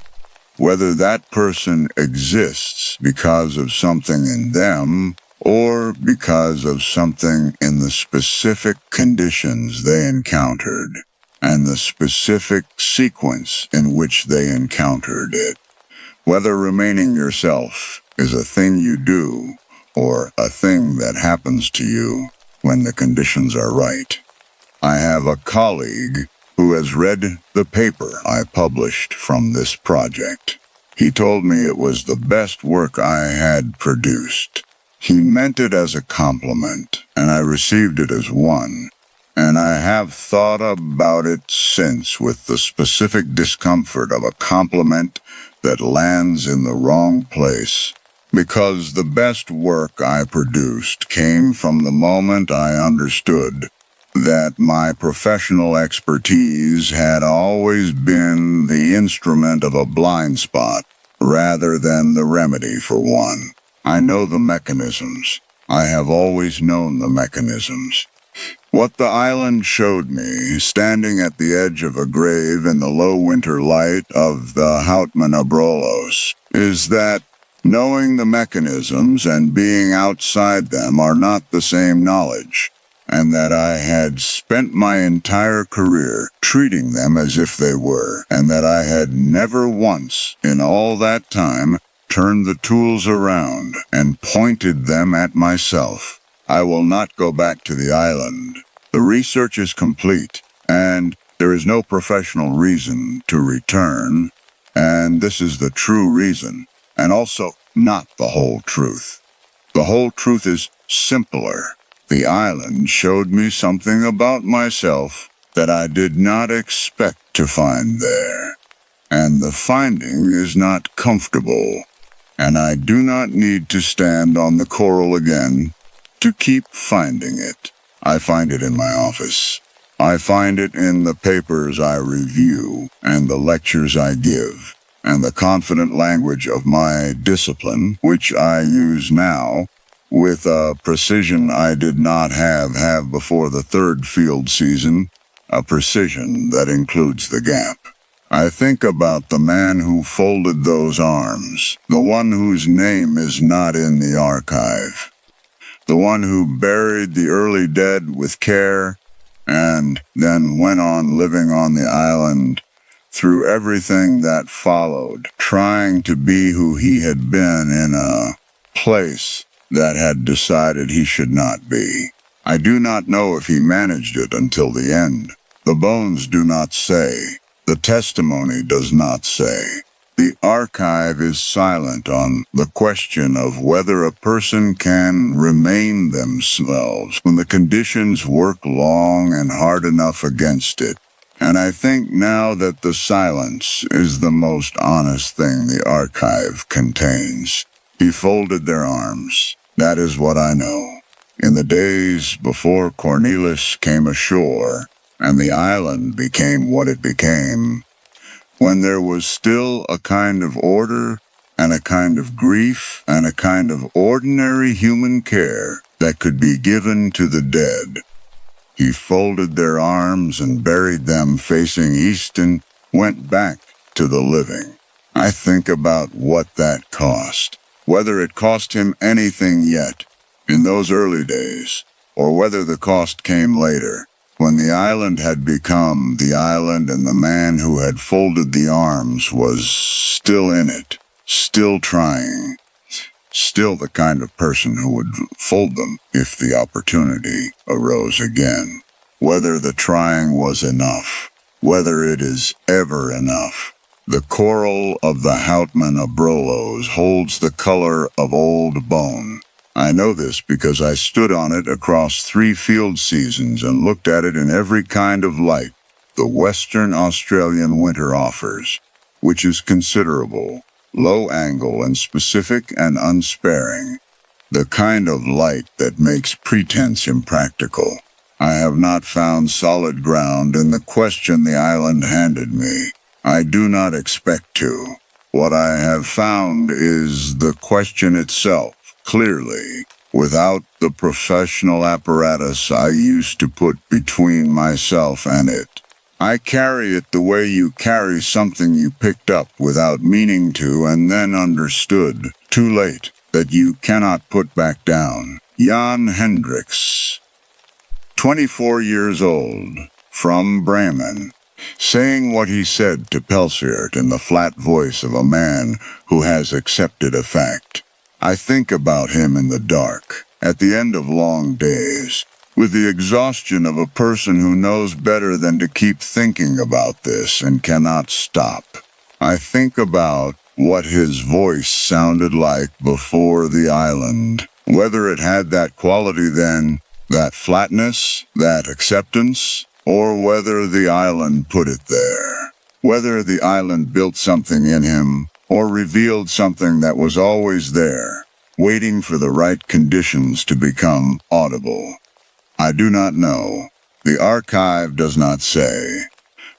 S1: Whether that person exists because of something in them or because of something in the specific conditions they encountered and the specific sequence in which they encountered it. Whether remaining yourself is a thing you do or a thing that happens to you when the conditions are right. I have a colleague who has read the paper I published from this project. He told me it was the best work I had produced. He meant it as a compliment, and I received it as one. And I have thought about it since with the specific discomfort of a compliment that lands in the wrong place, because the best work I produced came from the moment I understood that my professional expertise had always been the instrument of a blind spot rather than the remedy for one. I know the mechanisms. I have always known the mechanisms. What the island showed me, standing at the edge of a grave in the low winter light of the Houtman Abrolhos, is that knowing the mechanisms and being outside them are not the same knowledge, and that I had spent my entire career treating them as if they were, and that I had never once, in all that time, turned the tools around and pointed them at myself. I will not go back to the island. The research is complete, and there is no professional reason to return, and this is the true reason, and also not the whole truth. The whole truth is simpler. The island showed me something about myself that I did not expect to find there, and the finding is not comfortable, and I do not need to stand on the coral again to keep finding it. I find it in my office. I find it in the papers I review and the lectures I give, and the confident language of my discipline, which I use now, with a precision I did not have before the third field season, a precision that includes the gap. I think about the man who folded those arms, the one whose name is not in the archive, the one who buried the early dead with care and then went on living on the island through everything that followed, trying to be who he had been in a place that had decided he should not be. I do not know if he managed it until the end. The bones do not say. The testimony does not say. The archive is silent on the question of whether a person can remain themselves when the conditions work long and hard enough against it. And I think now that the silence is the most honest thing the archive contains. He folded their arms. That is what I know. In the days before Cornelis came ashore, and the island became what it became, when there was still a kind of order and a kind of grief and a kind of ordinary human care that could be given to the dead. He folded their arms and buried them facing east and went back to the living. I think about what that cost, whether it cost him anything yet in those early days, or whether the cost came later, when the island had become the island and the man who had folded the arms was still in it, still trying, still the kind of person who would fold them if the opportunity arose again. Whether the trying was enough, whether it is ever enough. The coral of the Houtman Abrolhos holds the color of old bone. I know this because I stood on it across 3 field seasons and looked at it in every kind of light the Western Australian winter offers, which is considerable, low angle and specific and unsparing, the kind of light that makes pretense impractical. I have not found solid ground in the question the island handed me. I do not expect to. What I have found is the question itself, clearly, without the professional apparatus I used to put between myself and it. I carry it the way you carry something you picked up without meaning to and then understood, too late, that you cannot put back down. Jan Hendricks, 24 years old, from Bremen, saying what he said to Pelsiert in the flat voice of a man who has accepted a fact. I think about him in the dark, at the end of long days, with the exhaustion of a person who knows better than to keep thinking about this and cannot stop. I think about what his voice sounded like before the island, whether it had that quality then, that flatness, that acceptance, or whether the island put it there, whether the island built something in him, or revealed something that was always there, waiting for the right conditions to become audible. I do not know. The archive does not say.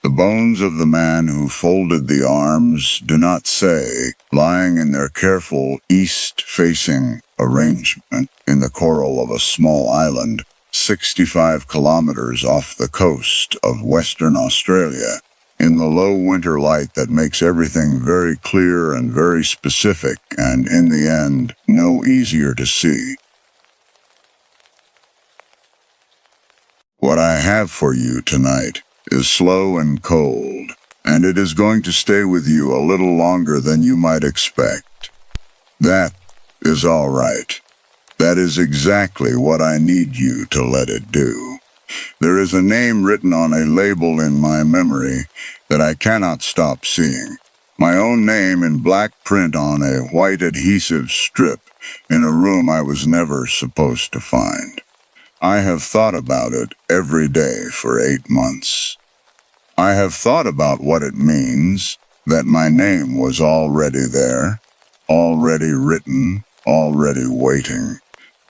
S1: The bones of the man who folded the arms do not say, lying in their careful east-facing arrangement in the coral of a small island 65 kilometers off the coast of Western Australia, in the low winter light that makes everything very clear and very specific, and in the end, no easier to see. What I have for you tonight is slow and cold, and it is going to stay with you a little longer than you might expect. That is all right. That is exactly what I need you to let it do. There is a name written on a label in my memory that I cannot stop seeing. My own name in black print on a white adhesive strip in a room I was never supposed to find. I have thought about it every day for 8 months. I have thought about what it means that my name was already there, already written, already waiting,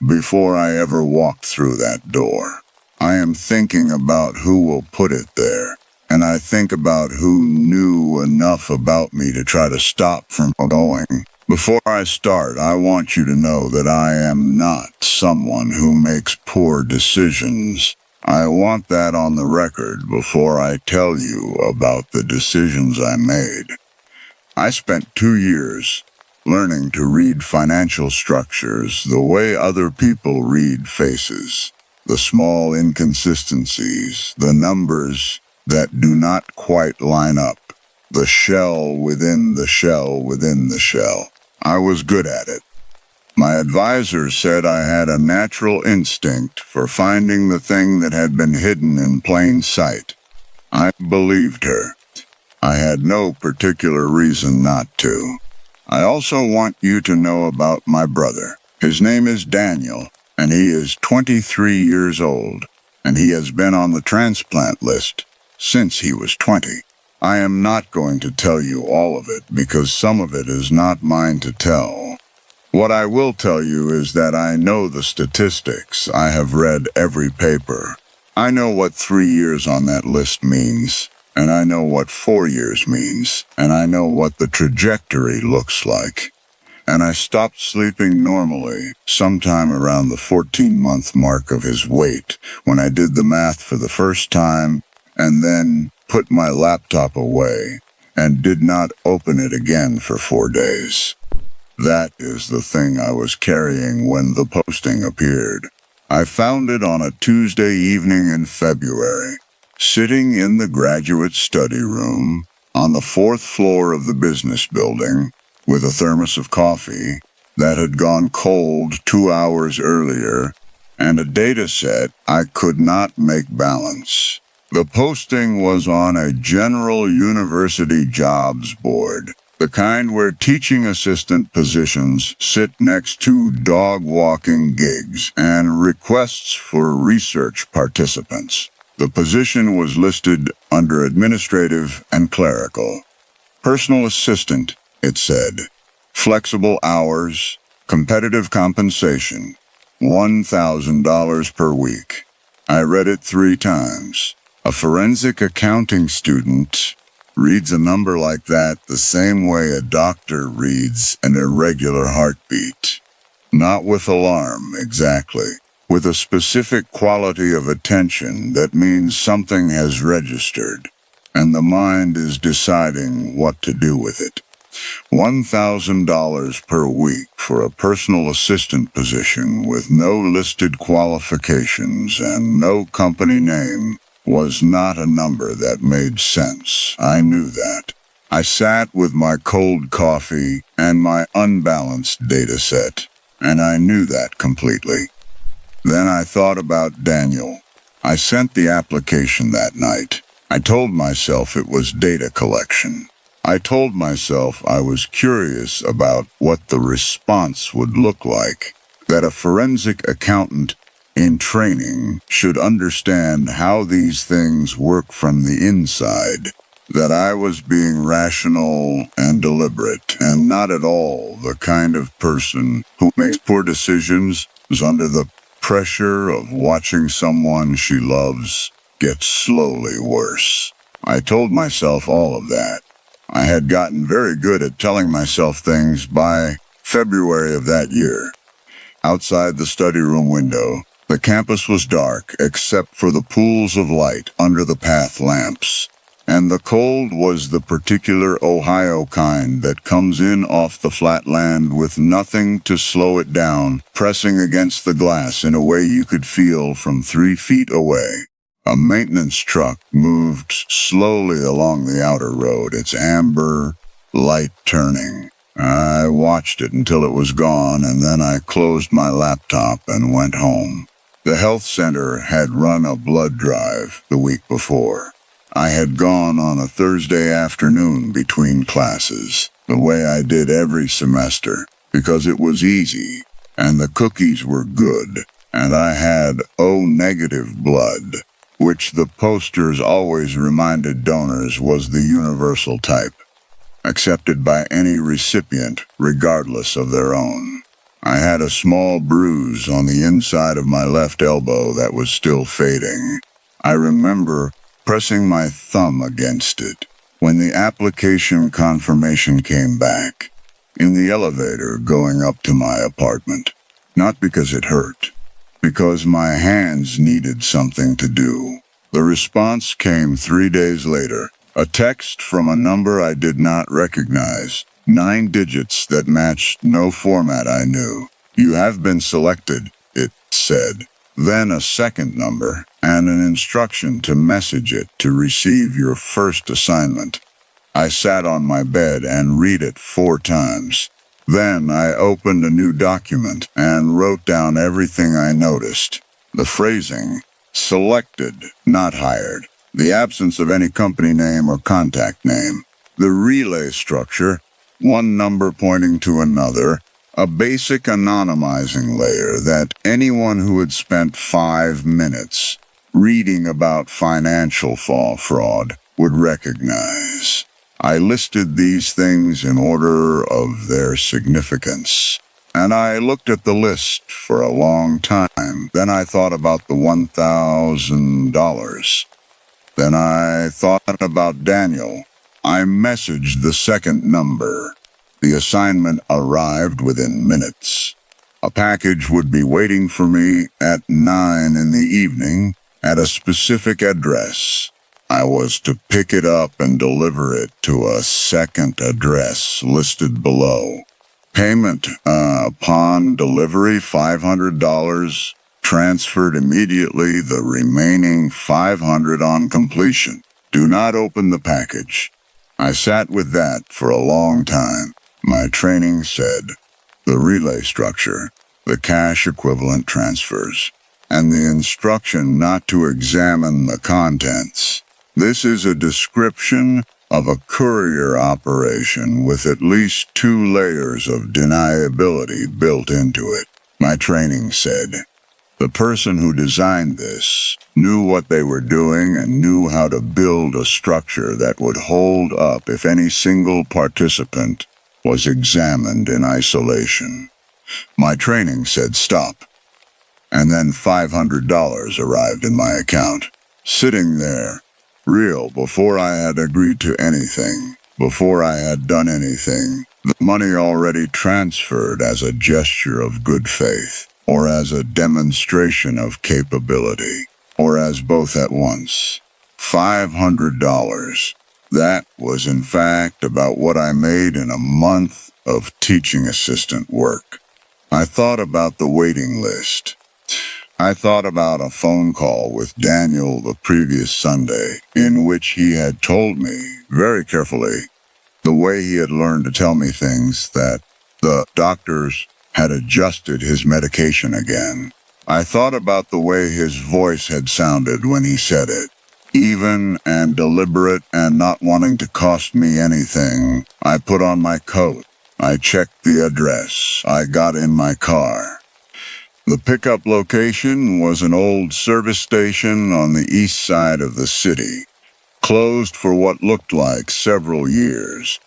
S1: before I ever walked through that door. I am thinking about who will put it there, and I think about who knew enough about me to try to stop from going. Before I start, I want you to know that I am not someone who makes poor decisions. I want that on the record before I tell you about the decisions I made. I spent 2 years learning to read financial structures the way other people read faces. The small inconsistencies, the numbers that do not quite line up, the shell within the shell within the shell. I was good at it. My advisor said I had a natural instinct for finding the thing that had been hidden in plain sight. I believed her. I had no particular reason not to. I also want you to know about my brother. His name is Daniel, and he is 23 years old, and he has been on the transplant list since he was 20. I am not going to tell you all of it because some of it is not mine to tell. What I will tell you is that I know the statistics. I have read every paper. I know what 3 years on that list means, and I know what 4 years means, and I know what the trajectory looks like. And I stopped sleeping normally sometime around the 14-month mark of his weight when I did the math for the first time and then put my laptop away and did not open it again for 4 days. That is the thing I was carrying when the posting appeared. I found it on a Tuesday evening in February, sitting in the graduate study room on the 4th floor of the business building with a thermos of coffee that had gone cold 2 hours earlier and a data set I could not make balance. The posting was on a general university jobs board, the kind where teaching assistant positions sit next to dog-walking gigs and requests for research participants. The position was listed under administrative and clerical. Personal assistant, it said. Flexible hours, competitive compensation, $1,000 per week. I read it 3 times. A forensic accounting student reads a number like that the same way a doctor reads an irregular heartbeat. Not with alarm, exactly. With a specific quality of attention that means something has registered, and the mind is deciding what to do with it. $1,000 per week for a personal assistant position with no listed qualifications and no company name was not a number that made sense. I knew that. I sat with my cold coffee and my unbalanced data set, and I knew that completely. Then I thought about Daniel. I sent the application that night. I told myself it was data collection. I told myself I was curious about what the response would look like, that a forensic accountant in training should understand how these things work from the inside. that I was being rational and deliberate, and not at all the kind of person who makes poor decisions under the pressure of watching someone she loves get slowly worse. I told myself all of that. I had gotten very good at telling myself things by February of that year. Outside the study room window, the campus was dark except for the pools of light under the path lamps. And the cold was the particular Ohio kind that comes in off the flatland with nothing to slow it down, pressing against the glass in a way you could feel from 3 feet away. A maintenance truck moved slowly along the outer road, its amber light turning. I watched it until it was gone, and then I closed my laptop and went home. The health center had run a blood drive the week before. I had gone on a Thursday afternoon between classes, the way I did every semester, because it was easy, and the cookies were good, and I had O-negative blood, which the posters always reminded donors was the universal type, accepted by any recipient, regardless of their own. I had a small bruise on the inside of my left elbow that was still fading. I remember pressing my thumb against it when the application confirmation came back, in the elevator going up to my apartment. Not because it hurt, because my hands needed something to do. The response came 3 days later, a text from a number I did not recognize, 9 digits that matched no format I knew. "You have been selected," it said. Then a second number, and an instruction to message it to receive your first assignment. I sat on my bed and read it 4 times. Then I opened a new document and wrote down everything I noticed. The phrasing, selected, not hired. The absence of any company name or contact name. The relay structure, one number pointing to another, a basic anonymizing layer that anyone who had spent 5 minutes reading about financial fraud would recognize. I listed these things in order of their significance, and I looked at the list for a long time. Then I thought about the $1,000. Then I thought about Daniel. I messaged the second number. The assignment arrived within minutes. A package would be waiting for me at 9 in the evening at a specific address. I was to pick it up and deliver it to a second address listed below. Payment upon delivery, $500. Transferred immediately, the remaining $500 on completion. Do not open the package. I sat with that for a long time. My training said the relay structure, the cash equivalent transfers, and the instruction not to examine the contents. This is a description of a courier operation with at least 2 layers of deniability built into it. My training said the person who designed this knew what they were doing and knew how to build a structure that would hold up if any single participant was examined in isolation. My training said stop. And then $500 arrived in my account, sitting there, real, before I had agreed to anything, before I had done anything. The money already transferred as a gesture of good faith, or as a demonstration of capability, or as both at once. $500. That was in fact about what I made in a month of teaching assistant work. I thought about the waiting list. I thought about a phone call with Daniel the previous Sunday, in which he had told me, very carefully, the way he had learned to tell me things, that the doctors had adjusted his medication again. I thought about the way his voice had sounded when he said it, even and deliberate and not wanting to cost me anything. I put on my coat. I checked the address. I got in my car. The pickup location was an old service station on the east side of the city, closed for what looked like several years,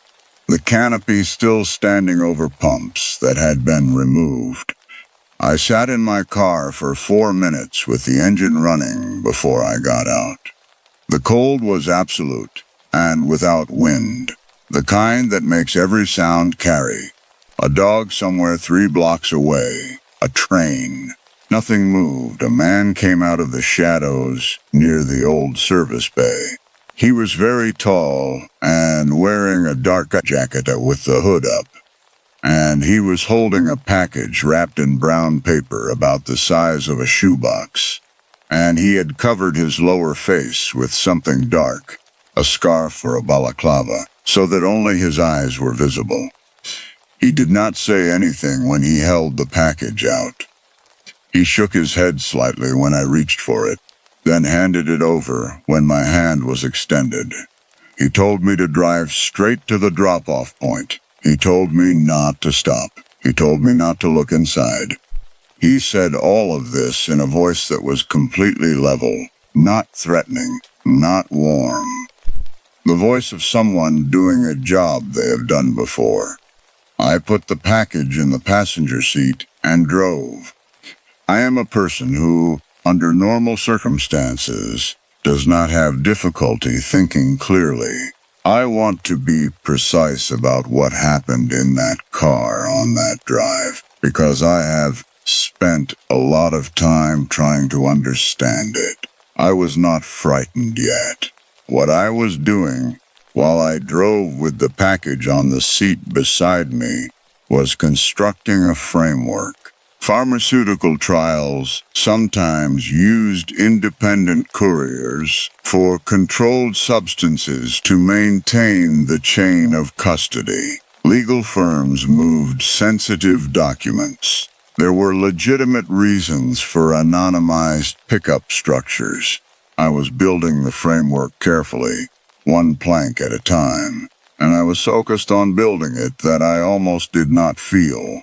S1: the canopy still standing over pumps that had been removed. I sat in my car for 4 minutes with the engine running before I got out. The cold was absolute, and without wind, the kind that makes every sound carry. A dog somewhere 3 blocks away, a train. Nothing moved. A man came out of the shadows near the old service bay. He was very tall and wearing a dark jacket with the hood up, and he was holding a package wrapped in brown paper about the size of a shoebox. And he had covered his lower face with something dark, a scarf or a balaclava, so that only his eyes were visible. He did not say anything when he held the package out. He shook his head slightly when I reached for it, then handed it over when my hand was extended. He told me to drive straight to the drop-off point. He told me not to stop. He told me not to look inside. He said all of this in a voice that was completely level, not threatening, not warm. The voice of someone doing a job they have done before. I put the package in the passenger seat and drove. I am a person who, under normal circumstances, does not have difficulty thinking clearly. I want to be precise about what happened in that car on that drive, because I have spent a lot of time trying to understand it. I was not frightened yet. What I was doing, while I drove with the package on the seat beside me, was constructing a framework. Pharmaceutical trials sometimes used independent couriers for controlled substances to maintain the chain of custody. Legal firms moved sensitive documents. There were legitimate reasons for anonymized pickup structures. I was building the framework carefully, one plank at a time, and I was focused on building it that I almost did not feel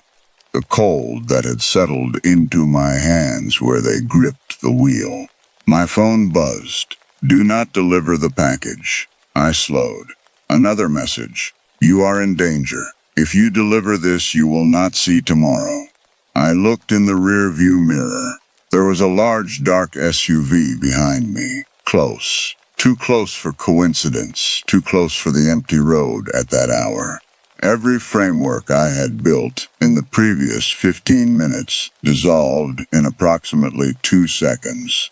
S1: the cold that had settled into my hands where they gripped the wheel. My phone buzzed. Do not deliver the package. I slowed. Another message. You are in danger. If you deliver this, you will not see tomorrow. I looked in the rear-view mirror. There was a large dark SUV behind me. Close. Too close for coincidence. Too close for the empty road at that hour. Every framework I had built in the previous 15 minutes dissolved in approximately 2 seconds.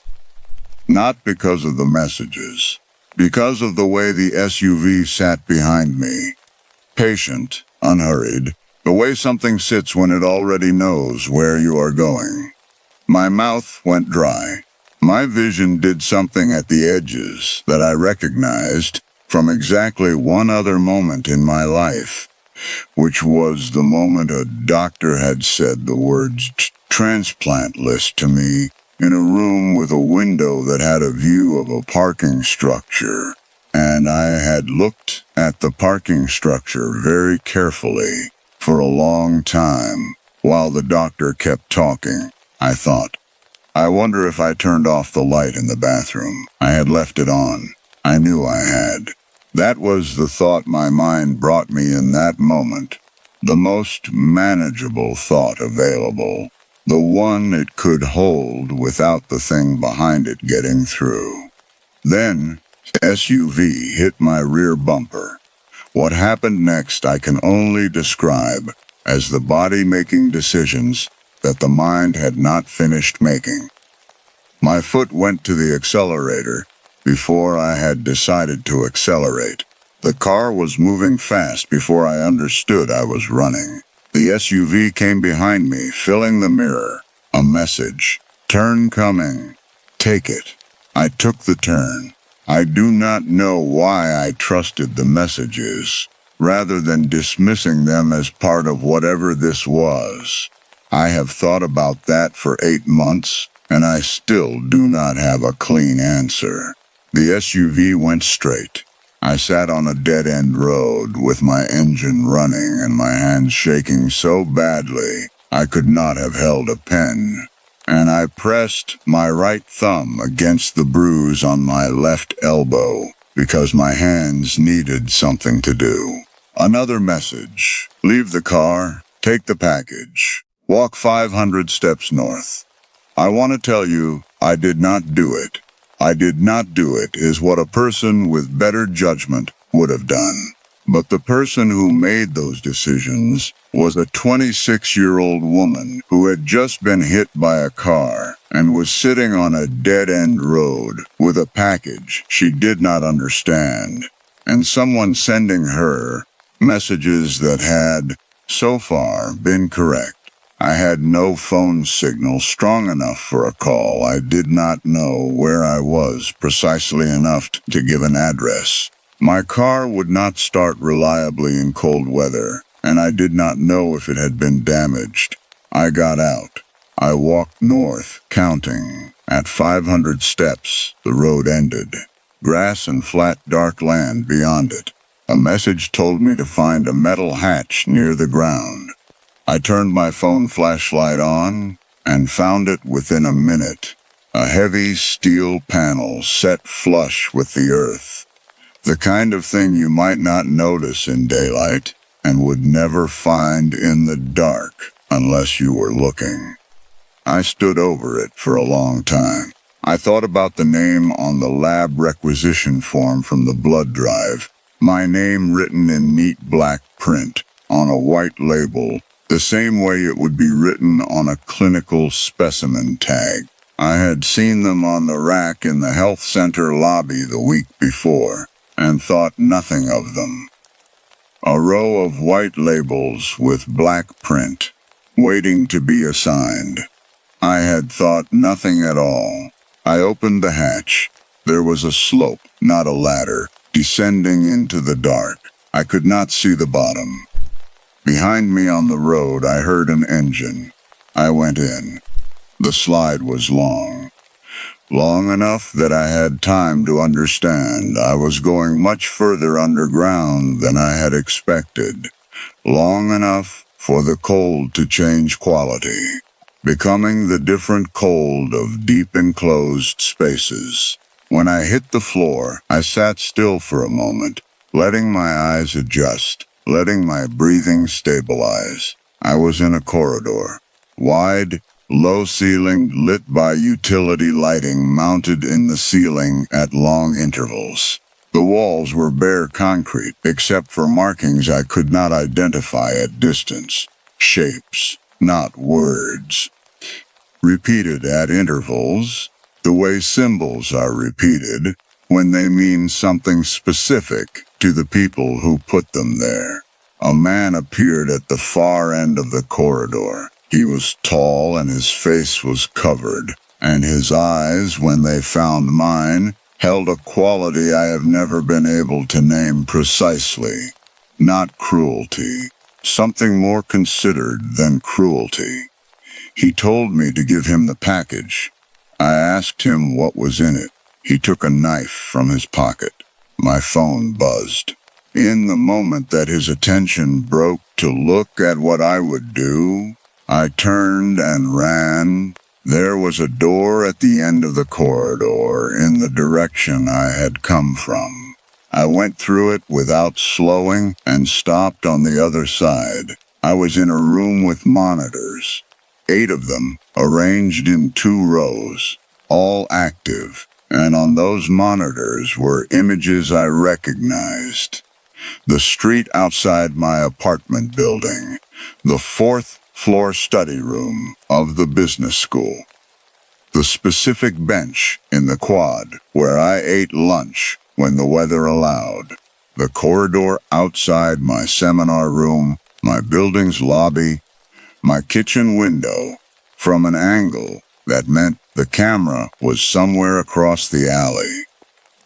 S1: Not because of the messages. Because of the way the SUV sat behind me. Patient, unhurried, the way something sits when it already knows where you are going. My mouth went dry. My vision did something at the edges that I recognized from exactly one other moment in my life, which was the moment a doctor had said the words transplant list to me in a room with a window that had a view of a parking structure. And I had looked at the parking structure very carefully for a long time while the doctor kept talking. I thought, I wonder if I turned off the light in the bathroom. I had left it on. I knew I had. That was the thought my mind brought me in that moment. The most manageable thought available. The one it could hold without the thing behind it getting through. Then, SUV hit my rear bumper. What happened next I can only describe as the body making decisions that the mind had not finished making. My foot went to the accelerator before I had decided to accelerate. The car was moving fast before I understood I was running. The SUV came behind me, filling the mirror. A message. Turn coming. Take it. I took the turn. I do not know why I trusted the messages, rather than dismissing them as part of whatever this was. I have thought about that for 8 months, and I still do not have a clean answer. The SUV went straight. I sat on a dead-end road with my engine running and my hands shaking so badly I could not have held a pen. And I pressed my right thumb against the bruise on my left elbow. because my hands needed something to do. Another message. Leave the car, take the package, walk 500 steps north. I want to tell you, I did not do it. I did not do it is what a person with better judgment would have done. But the person who made those decisions was a 26-year-old woman who had just been hit by a car and was sitting on a dead-end road with a package she did not understand, and someone sending her messages that had, so far, been correct. I had no phone signal strong enough for a call. I did not know where I was precisely enough to give an address. My car would not start reliably in cold weather, and I did not know if it had been damaged. I got out. I walked north, counting. At 500 steps, the road ended. Grass and flat, dark land beyond it. A message told me to find a metal hatch near the ground. I turned my phone flashlight on and found it within a minute. A heavy steel panel set flush with the earth. The kind of thing you might not notice in daylight and would never find in the dark unless you were looking. I stood over it for a long time. I thought about the name on the lab requisition form from the blood drive. My name written in neat black print on a white label, the same way it would be written on a clinical specimen tag. I had seen them on the rack in the health center lobby the week before, and thought nothing of them. A row of white labels with black print, waiting to be assigned. I had thought nothing at all. I opened the hatch. There was a slope, not a ladder, descending into the dark. I could not see the bottom. Behind me on the road, I heard an engine. I went in. The slide was long. Long enough that I had time to understand I was going much further underground than I had expected. Long enough for the cold to change quality, becoming the different cold of deep enclosed spaces. When I hit the floor, I sat still for a moment, letting my eyes adjust, letting my breathing stabilize. I was in a corridor, wide, low-ceilinged, lit by utility lighting mounted in the ceiling at long intervals. The walls were bare concrete, except for markings I could not identify at distance. Shapes, not words. Repeated at intervals, the way symbols are repeated when they mean something specific to the people who put them there. A man appeared at the far end of the corridor. He was tall and his face was covered, and his eyes, when they found mine, held a quality I have never been able to name precisely. Not cruelty. Something more considered than cruelty. He told me to give him the package. I asked him what was in it. He took a knife from his pocket. My phone buzzed. In the moment that his attention broke to look at what I would do, I turned and ran. There was a door at the end of the corridor in the direction I had come from. I went through it without slowing and stopped on the other side. I was in a room with monitors, 8 of them arranged in 2 rows, all active, and on those monitors were images I recognized. The street outside my apartment building, the 4th floor study room of the business school, the specific bench in the quad where I ate lunch when the weather allowed, the corridor outside my seminar room, my building's lobby, my kitchen window, from an angle that meant the camera was somewhere across the alley.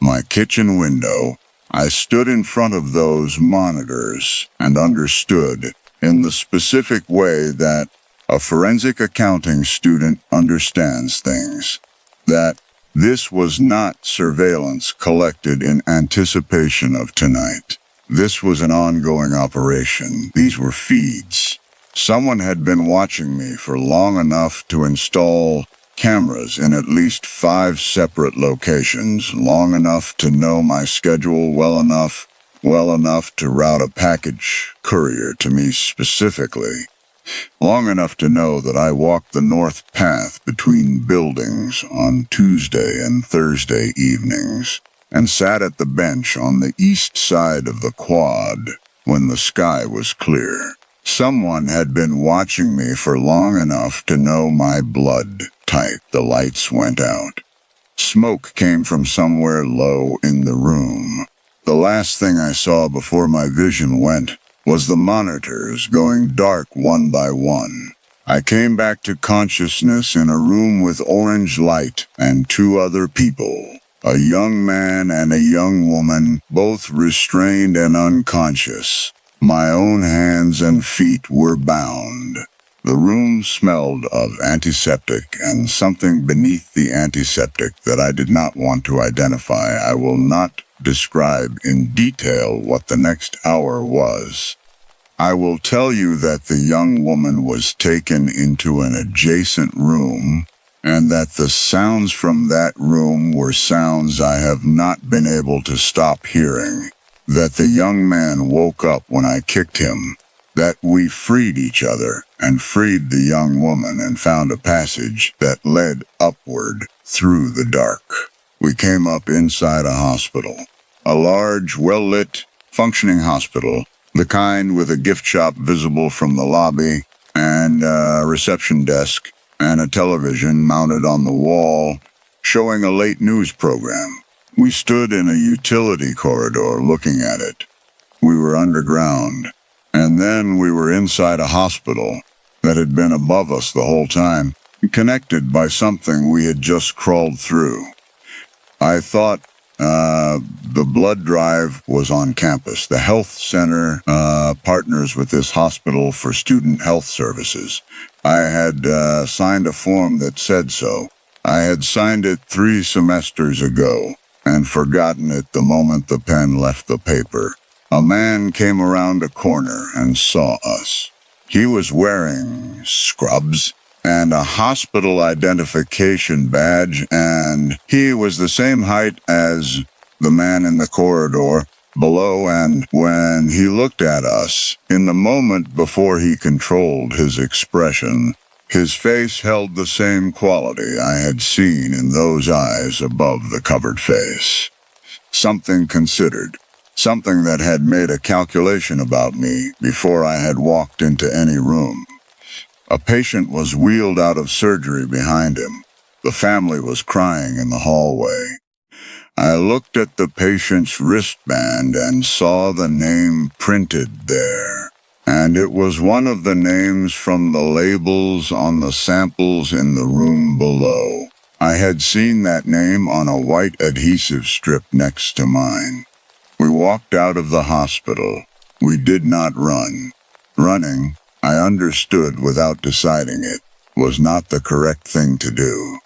S1: My kitchen window, I stood in front of those monitors and understood, in the specific way that a forensic accounting student understands things, that this was not surveillance collected in anticipation of tonight. This was an ongoing operation. These were feeds. Someone had been watching me for long enough to install cameras in at least 5 separate locations, long enough to know my schedule well enough to route a package courier to me specifically, long enough to know that I walked the north path between buildings on Tuesday and Thursday evenings, and sat at the bench on the east side of the quad when the sky was clear. Someone had been watching me for long enough to know my blood type. The lights went out. Smoke came from somewhere low in the room. The last thing I saw before my vision went was the monitors going dark one by one. I came back to consciousness in a room with orange light and 2 other people, a young man and a young woman, both restrained and unconscious. My own hands and feet were bound. The room smelled of antiseptic and something beneath the antiseptic that I did not want to identify. I will not describe in detail what the next hour was. I will tell you that the young woman was taken into an adjacent room, and that the sounds from that room were sounds I have not been able to stop hearing. That the young man woke up when I kicked him, that we freed each other and freed the young woman and found a passage that led upward through the dark. We came up inside a hospital, a large, well-lit, functioning hospital, the kind with a gift shop visible from the lobby and a reception desk and a television mounted on the wall showing a late news program. We stood in a utility corridor looking at it. We were underground, and then we were inside a hospital that had been above us the whole time, connected by something we had just crawled through. I thought the blood drive was on campus. The health center partners with this hospital for student health services. I had signed a form that said so. I had signed it 3 semesters ago and forgotten it the moment the pen left the paper. A man came around a corner and saw us. He was wearing scrubs and a hospital identification badge, and he was the same height as the man in the corridor below, and when he looked at us, in the moment before he controlled his expression, his face held the same quality I had seen in those eyes above the covered face. Something considered. Something that had made a calculation about me before I had walked into any room. A patient was wheeled out of surgery behind him. The family was crying in the hallway. I looked at the patient's wristband and saw the name printed there. And it was one of the names from the labels on the samples in the room below. I had seen that name on a white adhesive strip next to mine. We walked out of the hospital. We did not run. Running, I understood without deciding it, was not the correct thing to do.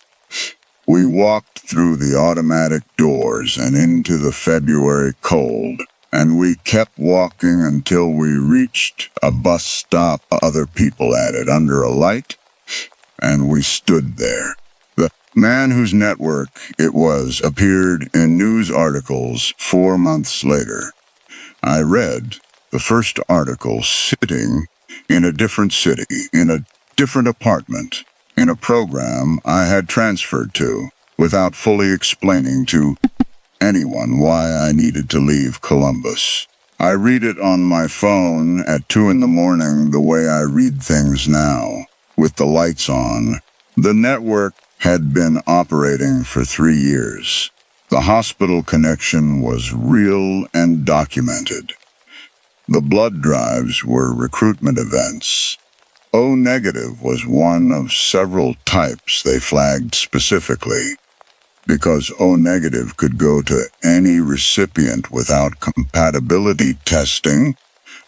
S1: We walked through the automatic doors and into the February cold, and we kept walking until we reached a bus stop. Other people at it under a light, and we stood there. The man whose network it was appeared in news articles 4 months later. I read the first article sitting in a different city, in a different apartment, in a program I had transferred to, without fully explaining to anyone why I needed to leave Columbus. I read it on my phone at 2 in the morning the way I read things now, with the lights on. The network had been operating for 3 years. The hospital connection was real and documented. The blood drives were recruitment events. O negative was one of several types they flagged specifically, because O negative could go to any recipient without compatibility testing,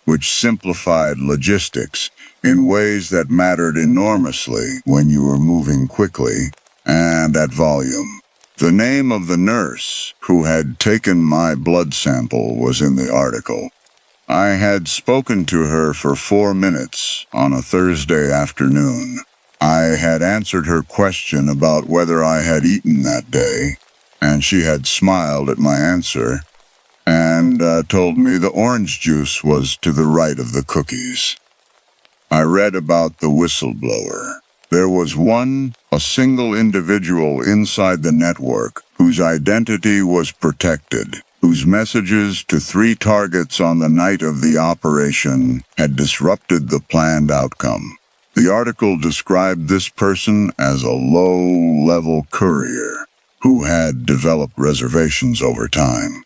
S1: which simplified logistics in ways that mattered enormously when you were moving quickly and at volume. The name of the nurse who had taken my blood sample was in the article. I had spoken to her for 4 minutes on a Thursday afternoon. I had answered her question about whether I had eaten that day, and she had smiled at my answer and told me the orange juice was to the right of the cookies. I read about the whistleblower. There was a single individual inside the network whose identity was protected, whose messages to 3 targets on the night of the operation had disrupted the planned outcome. The article described this person as a low-level courier who had developed reservations over time.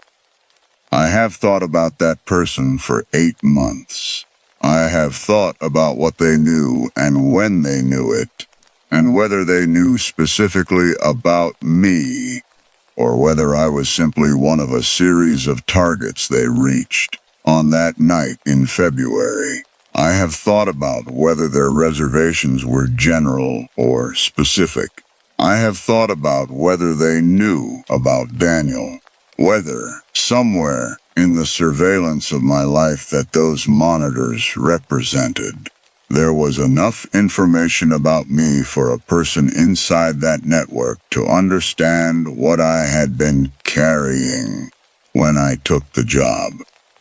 S1: I have thought about that person for 8 months. I have thought about what they knew and when they knew it, and whether they knew specifically about me, or whether I was simply one of a series of targets they reached on that night in February. I have thought about whether their reservations were general or specific. I have thought about whether they knew about Daniel, whether somewhere in the surveillance of my life that those monitors represented, there was enough information about me for a person inside that network to understand what I had been carrying when I took the job.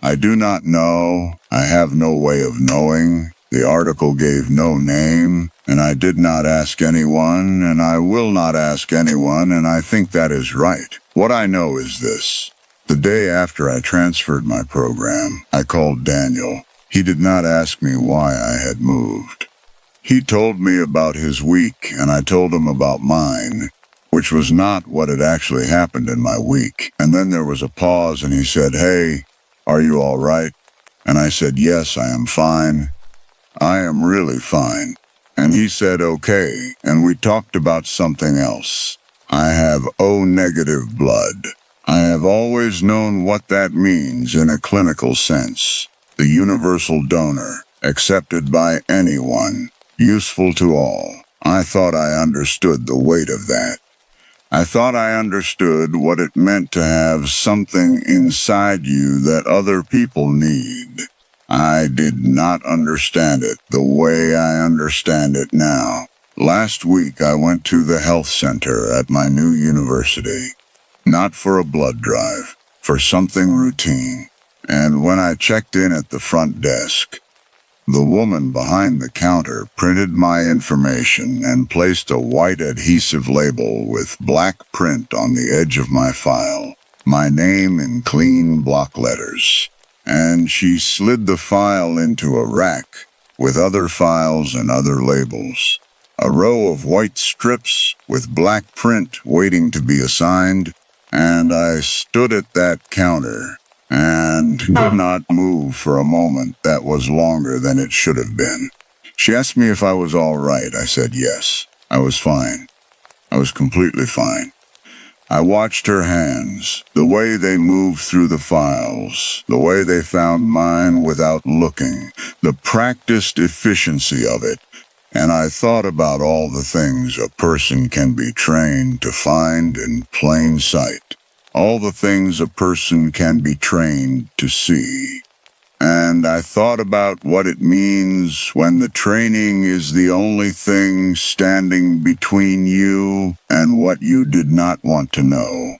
S1: I do not know. I have no way of knowing. The article gave no name, and I did not ask anyone, and I will not ask anyone, and I think that is right. What I know is this. The day after I transferred my program, I called Daniel. He did not ask me why I had moved. He told me about his week, and I told him about mine, which was not what had actually happened in my week. And then there was a pause, and he said, "Hey, are you all right?" And I said, "Yes, I am fine. I am really fine." And he said, "Okay," and we talked about something else. I have O-negative blood. I have always known what that means in a clinical sense. The universal donor, accepted by anyone, useful to all. I thought I understood the weight of that. I thought I understood what it meant to have something inside you that other people need. I did not understand it the way I understand it now. Last week I went to the health center at my new university. Not for a blood drive, for something routine. And when I checked in at the front desk, the woman behind the counter printed my information and placed a white adhesive label with black print on the edge of my file, my name in clean block letters. And she slid the file into a rack with other files and other labels. A row of white strips with black print waiting to be assigned, and I stood at that counter and could not move for a moment that was longer than it should have been. She asked me if I was all right. I said yes. I was fine. I was completely fine. I watched her hands, the way they moved through the files, the way they found mine without looking, the practiced efficiency of it, and I thought about all the things a person can be trained to find in plain sight. All the things a person can be trained to see. And I thought about what it means when the training is the only thing standing between you and what you did not want to know.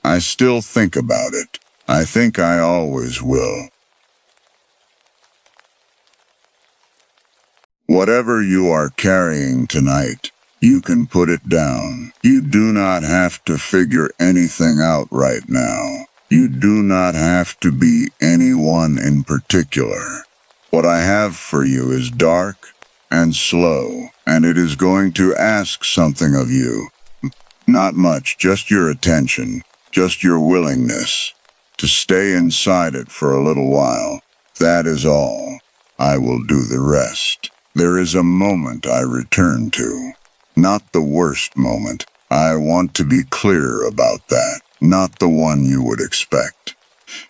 S1: I still think about it. I think I always will. Whatever you are carrying tonight, you can put it down. You do not have to figure anything out right now. You do not have to be anyone in particular. What I have for you is dark and slow, and it is going to ask something of you. Not much, just your attention, just your willingness to stay inside it for a little while. That is all. I will do the rest. There is a moment I return to. Not the worst moment. I want to be clear about that. Not the one you would expect.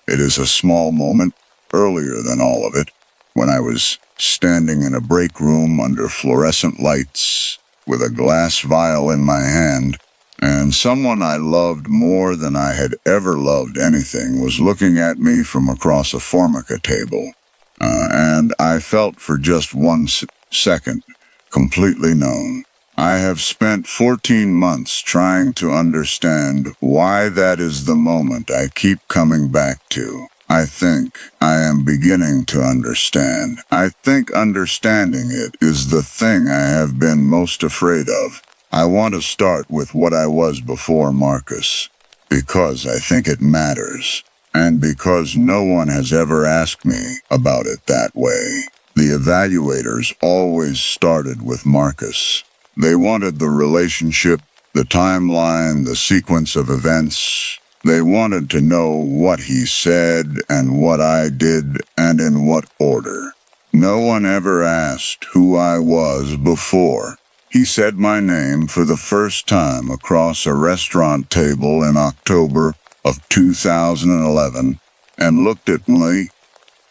S1: It is a small moment, earlier than all of it, when I was standing in a break room under fluorescent lights, with a glass vial in my hand, and someone I loved more than I had ever loved anything was looking at me from across a formica table. And I felt for just one second completely known. I have spent 14 months trying to understand why that is the moment I keep coming back to. I think I am beginning to understand. I think understanding it is the thing I have been most afraid of. I want to start with what I was before Marcus, because I think it matters, and because no one has ever asked me about it that way. The evaluators always started with Marcus. They wanted the relationship, the timeline, the sequence of events. They wanted to know what he said and what I did and in what order. No one ever asked who I was before. He said my name for the first time across a restaurant table in October of 2011 and looked at me.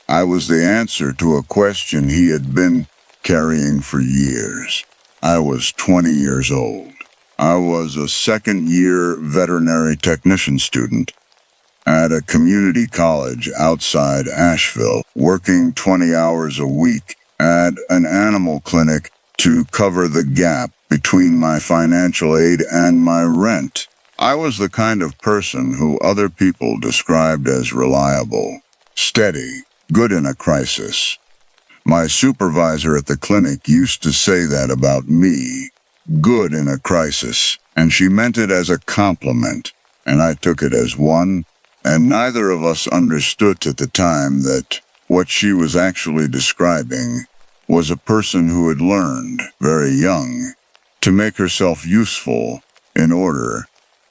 S1: I was the answer to a question he had been carrying for years. I was 20 years old. I was a second-year veterinary technician student at a community college outside Asheville, working 20 hours a week at an animal clinic to cover the gap between my financial aid and my rent. I was the kind of person who other people described as reliable, steady, good in a crisis. My supervisor at the clinic used to say that about me, good in a crisis, and she meant it as a compliment, and I took it as one, and neither of us understood at the time that what she was actually describing was a person who had learned, very young, to make herself useful in order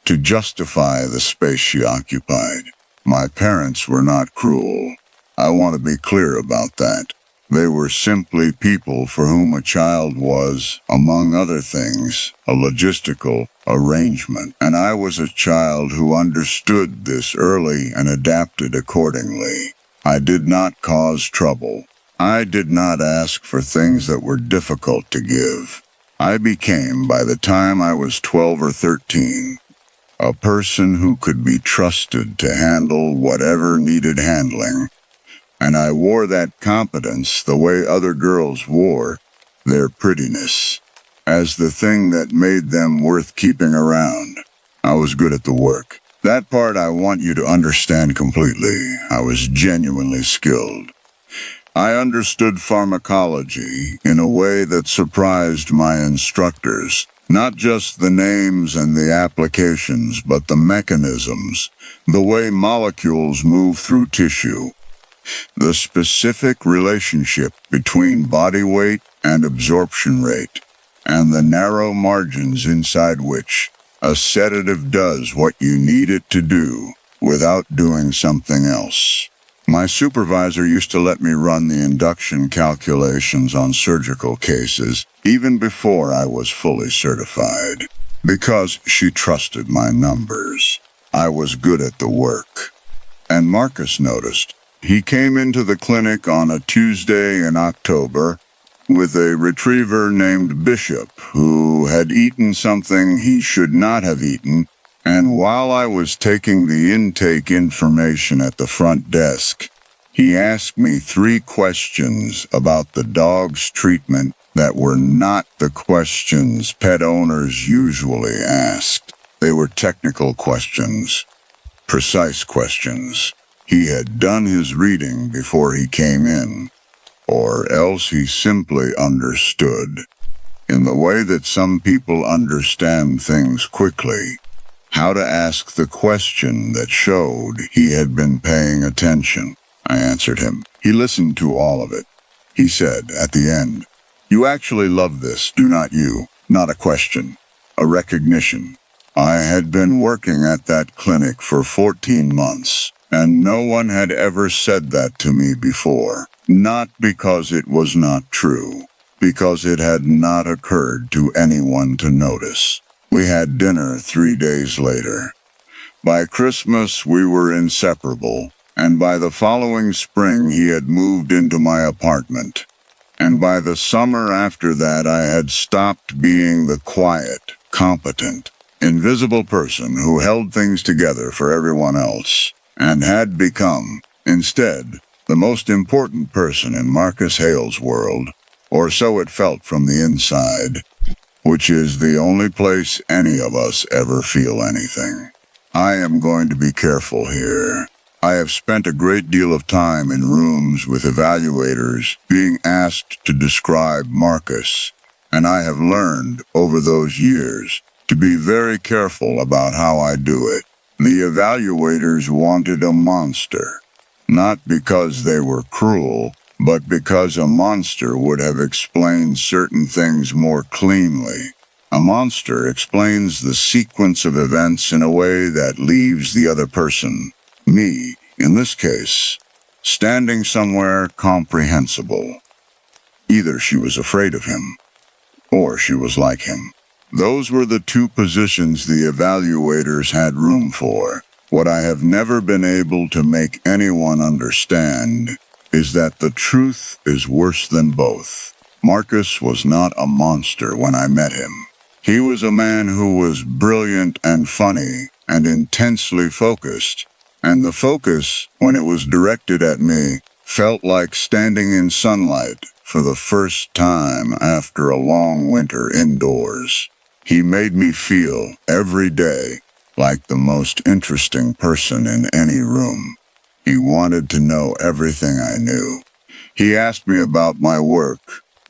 S1: to justify the space she occupied. My parents were not cruel. I want to be clear about that. They were simply people for whom a child was, among other things, a logistical arrangement, and I was a child who understood this early and adapted accordingly. I did not cause trouble. I did not ask for things that were difficult to give. I became, by the time I was 12 or 13, a person who could be trusted to handle whatever needed handling. And I wore that competence the way other girls wore their prettiness, as the thing that made them worth keeping around. I was good at the work. That part I want you to understand completely. I was genuinely skilled. I understood pharmacology in a way that surprised my instructors. Not just the names and the applications, but the mechanisms, the way molecules move through tissue. The specific relationship between body weight and absorption rate, and the narrow margins inside which a sedative does what you need it to do without doing something else. My supervisor used to let me run the induction calculations on surgical cases even before I was fully certified, because she trusted my numbers. I was good at the work. And Marcus noticed. He came into the clinic on a Tuesday in October with a retriever named Bishop who had eaten something he should not have eaten, and while I was taking the intake information at the front desk, he asked me 3 questions about the dog's treatment that were not the questions pet owners usually asked. They were technical questions, precise questions. He had done his reading before he came in, or else he simply understood, in the way that some people understand things quickly, how to ask the question that showed he had been paying attention. I answered him. He listened to all of it. He said, at the end, "You actually love this, do not you?" Not a question, a recognition. I had been working at that clinic for 14 months. And no one had ever said that to me before. Not because it was not true, because it had not occurred to anyone to notice. We had dinner 3 days later. By Christmas, we were inseparable, and by the following spring, he had moved into my apartment. And by the summer after that, I had stopped being the quiet, competent, invisible person who held things together for everyone else, and had become, instead, the most important person in Marcus Hale's world, or so it felt from the inside, which is the only place any of us ever feel anything. I am going to be careful here. I have spent a great deal of time in rooms with evaluators being asked to describe Marcus, and I have learned over those years to be very careful about how I do it. The evaluators wanted a monster, not because they were cruel, but because a monster would have explained certain things more cleanly. A monster explains the sequence of events in a way that leaves the other person, me, in this case, standing somewhere comprehensible. Either she was afraid of him, or she was like him. Those were the two positions the evaluators had room for. What I have never been able to make anyone understand is that the truth is worse than both. Marcus was not a monster when I met him. He was a man who was brilliant and funny and intensely focused, and the focus, when it was directed at me, felt like standing in sunlight for the first time after a long winter indoors. He made me feel, every day, like the most interesting person in any room. He wanted to know everything I knew. He asked me about my work,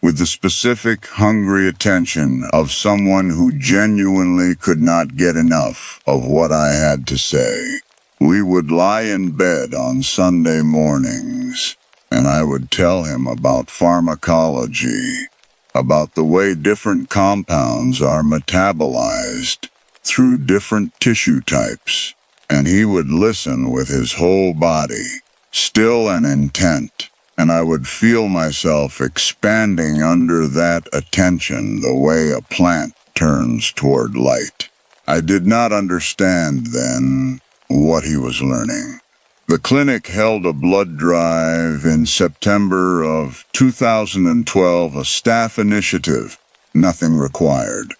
S1: with the specific, hungry attention of someone who genuinely could not get enough of what I had to say. We would lie in bed on Sunday mornings, and I would tell him about pharmacology, about the way different compounds are metabolized through different tissue types, and he would listen with his whole body, still and intent, and I would feel myself expanding under that attention the way a plant turns toward light. I did not understand then what he was learning. The clinic held a blood drive in September of 2012, a staff initiative, nothing required.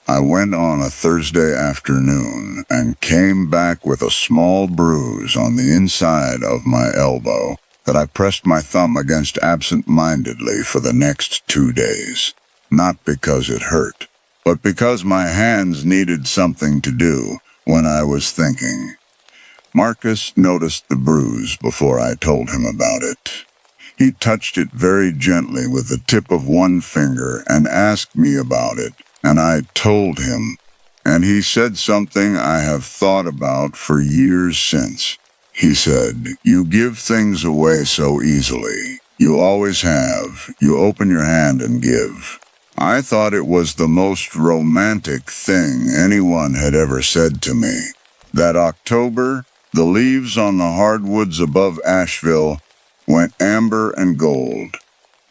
S1: I went on a Thursday afternoon and came back with a small bruise on the inside of my elbow that I pressed my thumb against absent-mindedly for the next 2 days. Not because it hurt, but because my hands needed something to do when I was thinking. Marcus noticed the bruise before I told him about it. He touched it very gently with the tip of one finger and asked me about it, and I told him. And he said something I have thought about for years since. He said, "You give things away so easily. You always have. You open your hand and give." I thought it was the most romantic thing anyone had ever said to me. That October, the leaves on the hardwoods above Asheville went amber and gold,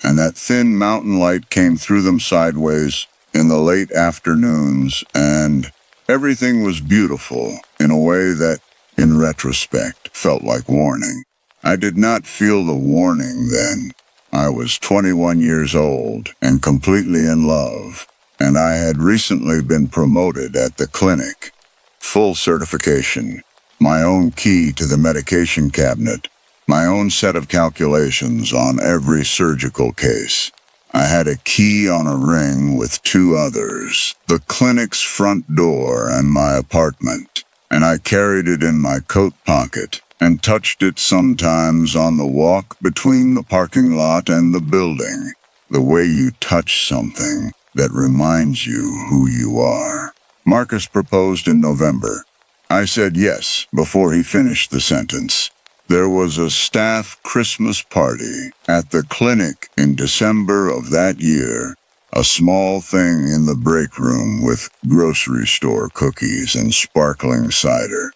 S1: and that thin mountain light came through them sideways in the late afternoons, and everything was beautiful in a way that, in retrospect, felt like warning. I did not feel the warning then. I was 21 years old and completely in love, and I had recently been promoted at the clinic. Full certification, my own key to the medication cabinet, my own set of calculations on every surgical case. I had a key on a ring with 2 others, the clinic's front door and my apartment, and I carried it in my coat pocket and touched it sometimes on the walk between the parking lot and the building, the way you touch something that reminds you who you are. Marcus proposed in November. I said yes before he finished the sentence. There was a staff Christmas party at the clinic in December of that year, a small thing in the break room with grocery store cookies and sparkling cider,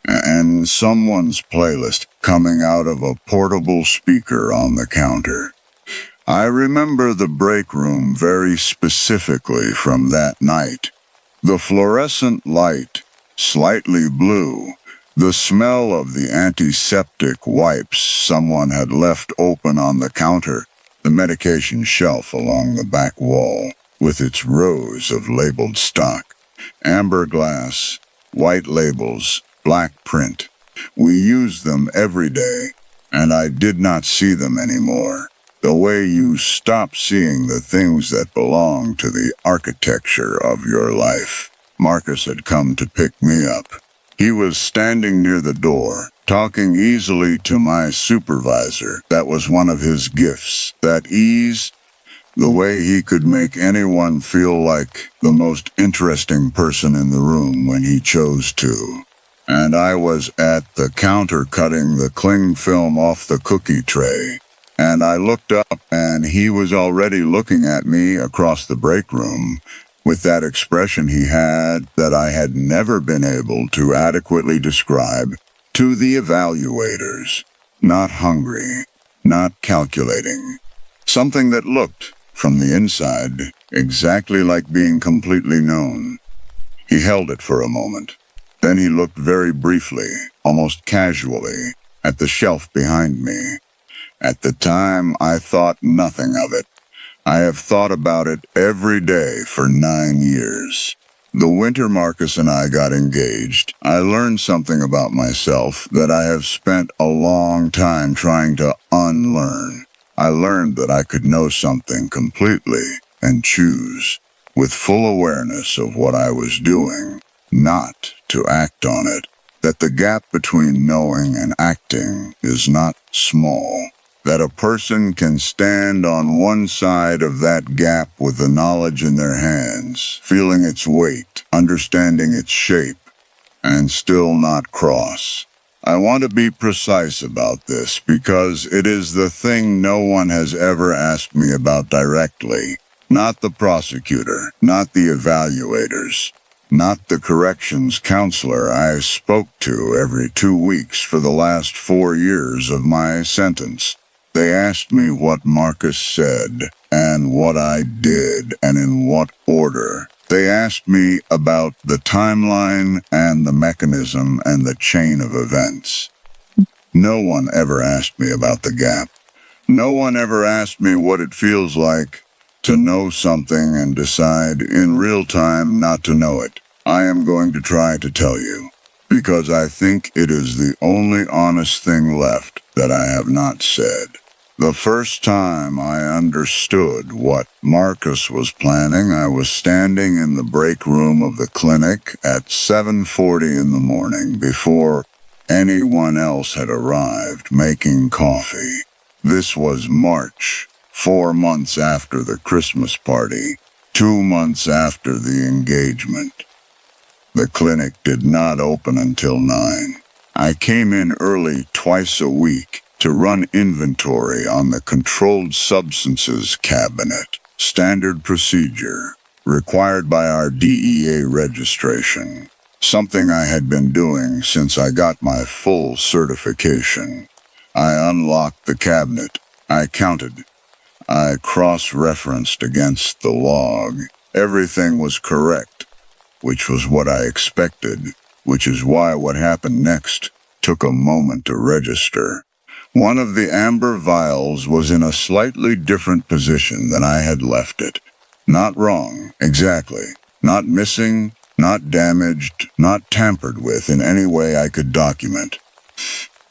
S1: and someone's playlist coming out of a portable speaker on the counter. I remember the break room very specifically from that night. The fluorescent light, slightly blue, the smell of the antiseptic wipes someone had left open on the counter, the medication shelf along the back wall, with its rows of labeled stock, amber glass, white labels, black print. We used them every day, and I did not see them anymore. The way you stop seeing the things that belong to the architecture of your life. Marcus had come to pick me up. He was standing near the door, talking easily to my supervisor. That was one of his gifts, that ease, the way he could make anyone feel like the most interesting person in the room when he chose to. And I was at the counter cutting the cling film off the cookie tray. And I looked up, and he was already looking at me across the break room with that expression he had that I had never been able to adequately describe to the evaluators. Not hungry, not calculating. Something that looked, from the inside, exactly like being completely known. He held it for a moment. Then he looked very briefly, almost casually, at the shelf behind me. At the time, I thought nothing of it. I have thought about it every day for 9 years. The winter Marcus and I got engaged, I learned something about myself that I have spent a long time trying to unlearn. I learned that I could know something completely and choose, with full awareness of what I was doing, not to act on it. That the gap between knowing and acting is not small. That a person can stand on one side of that gap with the knowledge in their hands, feeling its weight, understanding its shape, and still not cross. I want to be precise about this because it is the thing no one has ever asked me about directly. Not the prosecutor, not the evaluators, not the corrections counselor I spoke to every 2 weeks for the last 4 years of my sentence. They asked me what Marcus said, and what I did, and in what order. They asked me about the timeline and the mechanism and the chain of events. No one ever asked me about the gap. No one ever asked me what it feels like to know something and decide in real time not to know it. I am going to try to tell you, because I think it is the only honest thing left that I have not said. The first time I understood what Marcus was planning, I was standing in the break room of the clinic at 7:40 in the morning before anyone else had arrived making coffee. This was March, 4 months after the Christmas party, 2 months after the engagement. The clinic did not open until 9. I came in early twice a week to run inventory on the controlled substances cabinet, standard procedure, required by our DEA registration, something I had been doing since I got my full certification. I unlocked the cabinet, I counted, I cross-referenced against the log. Everything was correct, which was what I expected, which is why what happened next took a moment to register. One of the amber vials was in a slightly different position than I had left it. Not wrong, exactly. Not missing, not damaged, not tampered with in any way I could document.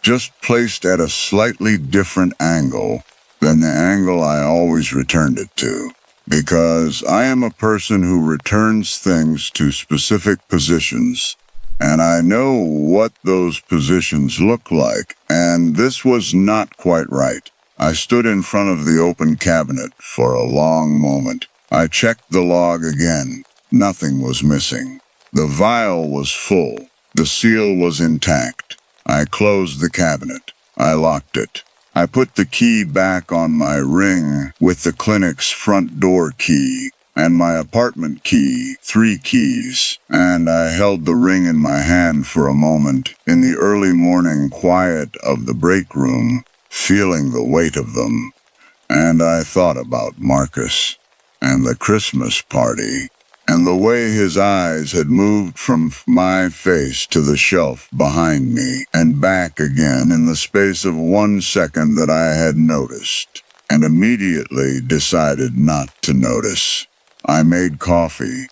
S1: Just placed at a slightly different angle than the angle I always returned it to. Because I am a person who returns things to specific positions, and I know what those positions look like, and this was not quite right. I stood in front of the open cabinet for a long moment. I checked the log again. Nothing was missing. The vial was full. The seal was intact. I closed the cabinet. I locked it. I put the key back on my ring with the clinic's front door key and my apartment key, 3 keys, and I held the ring in my hand for a moment in the early morning quiet of the break room, feeling the weight of them. And I thought about Marcus and the Christmas party and the way his eyes had moved from my face to the shelf behind me and back again in the space of 1 second that I had noticed, and immediately decided not to notice. I made coffee.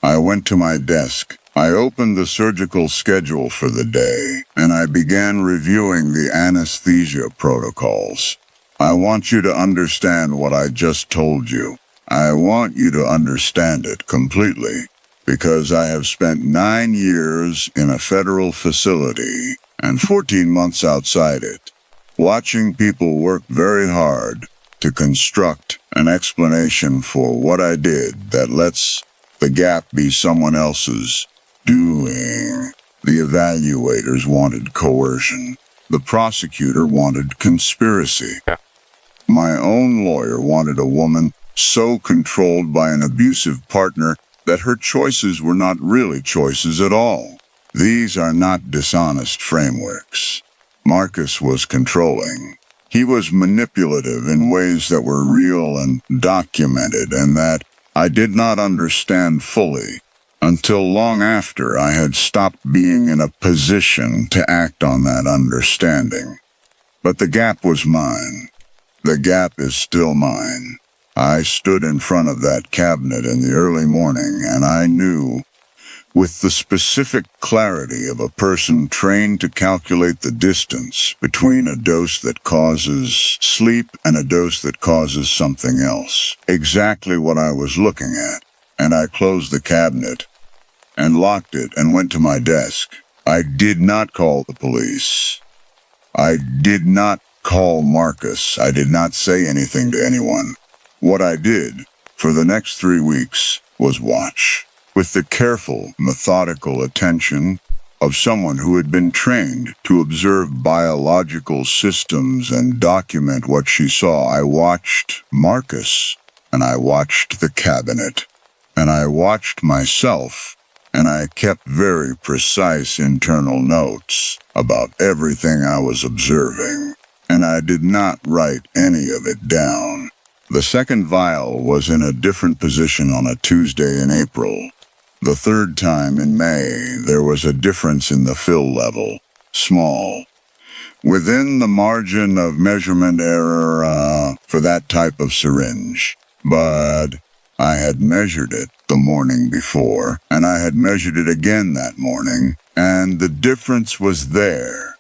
S1: I went to my desk. I opened the surgical schedule for the day, and I began reviewing the anesthesia protocols. I want you to understand what I just told you. I want you to understand it completely, because I have spent 9 years in a federal facility and 14 months outside it, watching people work very hard to construct an explanation for what I did that lets the gap be someone else's doing. The evaluators wanted coercion. The prosecutor wanted conspiracy. My own lawyer wanted a woman so controlled by an abusive partner that her choices were not really choices at all. These are not dishonest frameworks. Marcus was controlling. He was manipulative in ways that were real and documented, and that I did not understand fully until long after I had stopped being in a position to act on that understanding. But the gap was mine. The gap is still mine. I stood in front of that cabinet in the early morning, and I knew, with the specific clarity of a person trained to calculate the distance between a dose that causes sleep and a dose that causes something else, exactly what I was looking at. And I closed the cabinet and locked it and went to my desk. I did not call the police. I did not call Marcus. I did not say anything to anyone. What I did for the next 3 weeks was watch, with the careful, methodical attention of someone who had been trained to observe biological systems and document what she saw. I watched Marcus, and I watched the cabinet, and I watched myself, and I kept very precise internal notes about everything I was observing, and I did not write any of it down. The second vial was in a different position on a Tuesday in April. The third time in May, there was a difference in the fill level, small, within the margin of measurement error for that type of syringe. But I had measured it the morning before, and I had measured it again that morning, and the difference was there.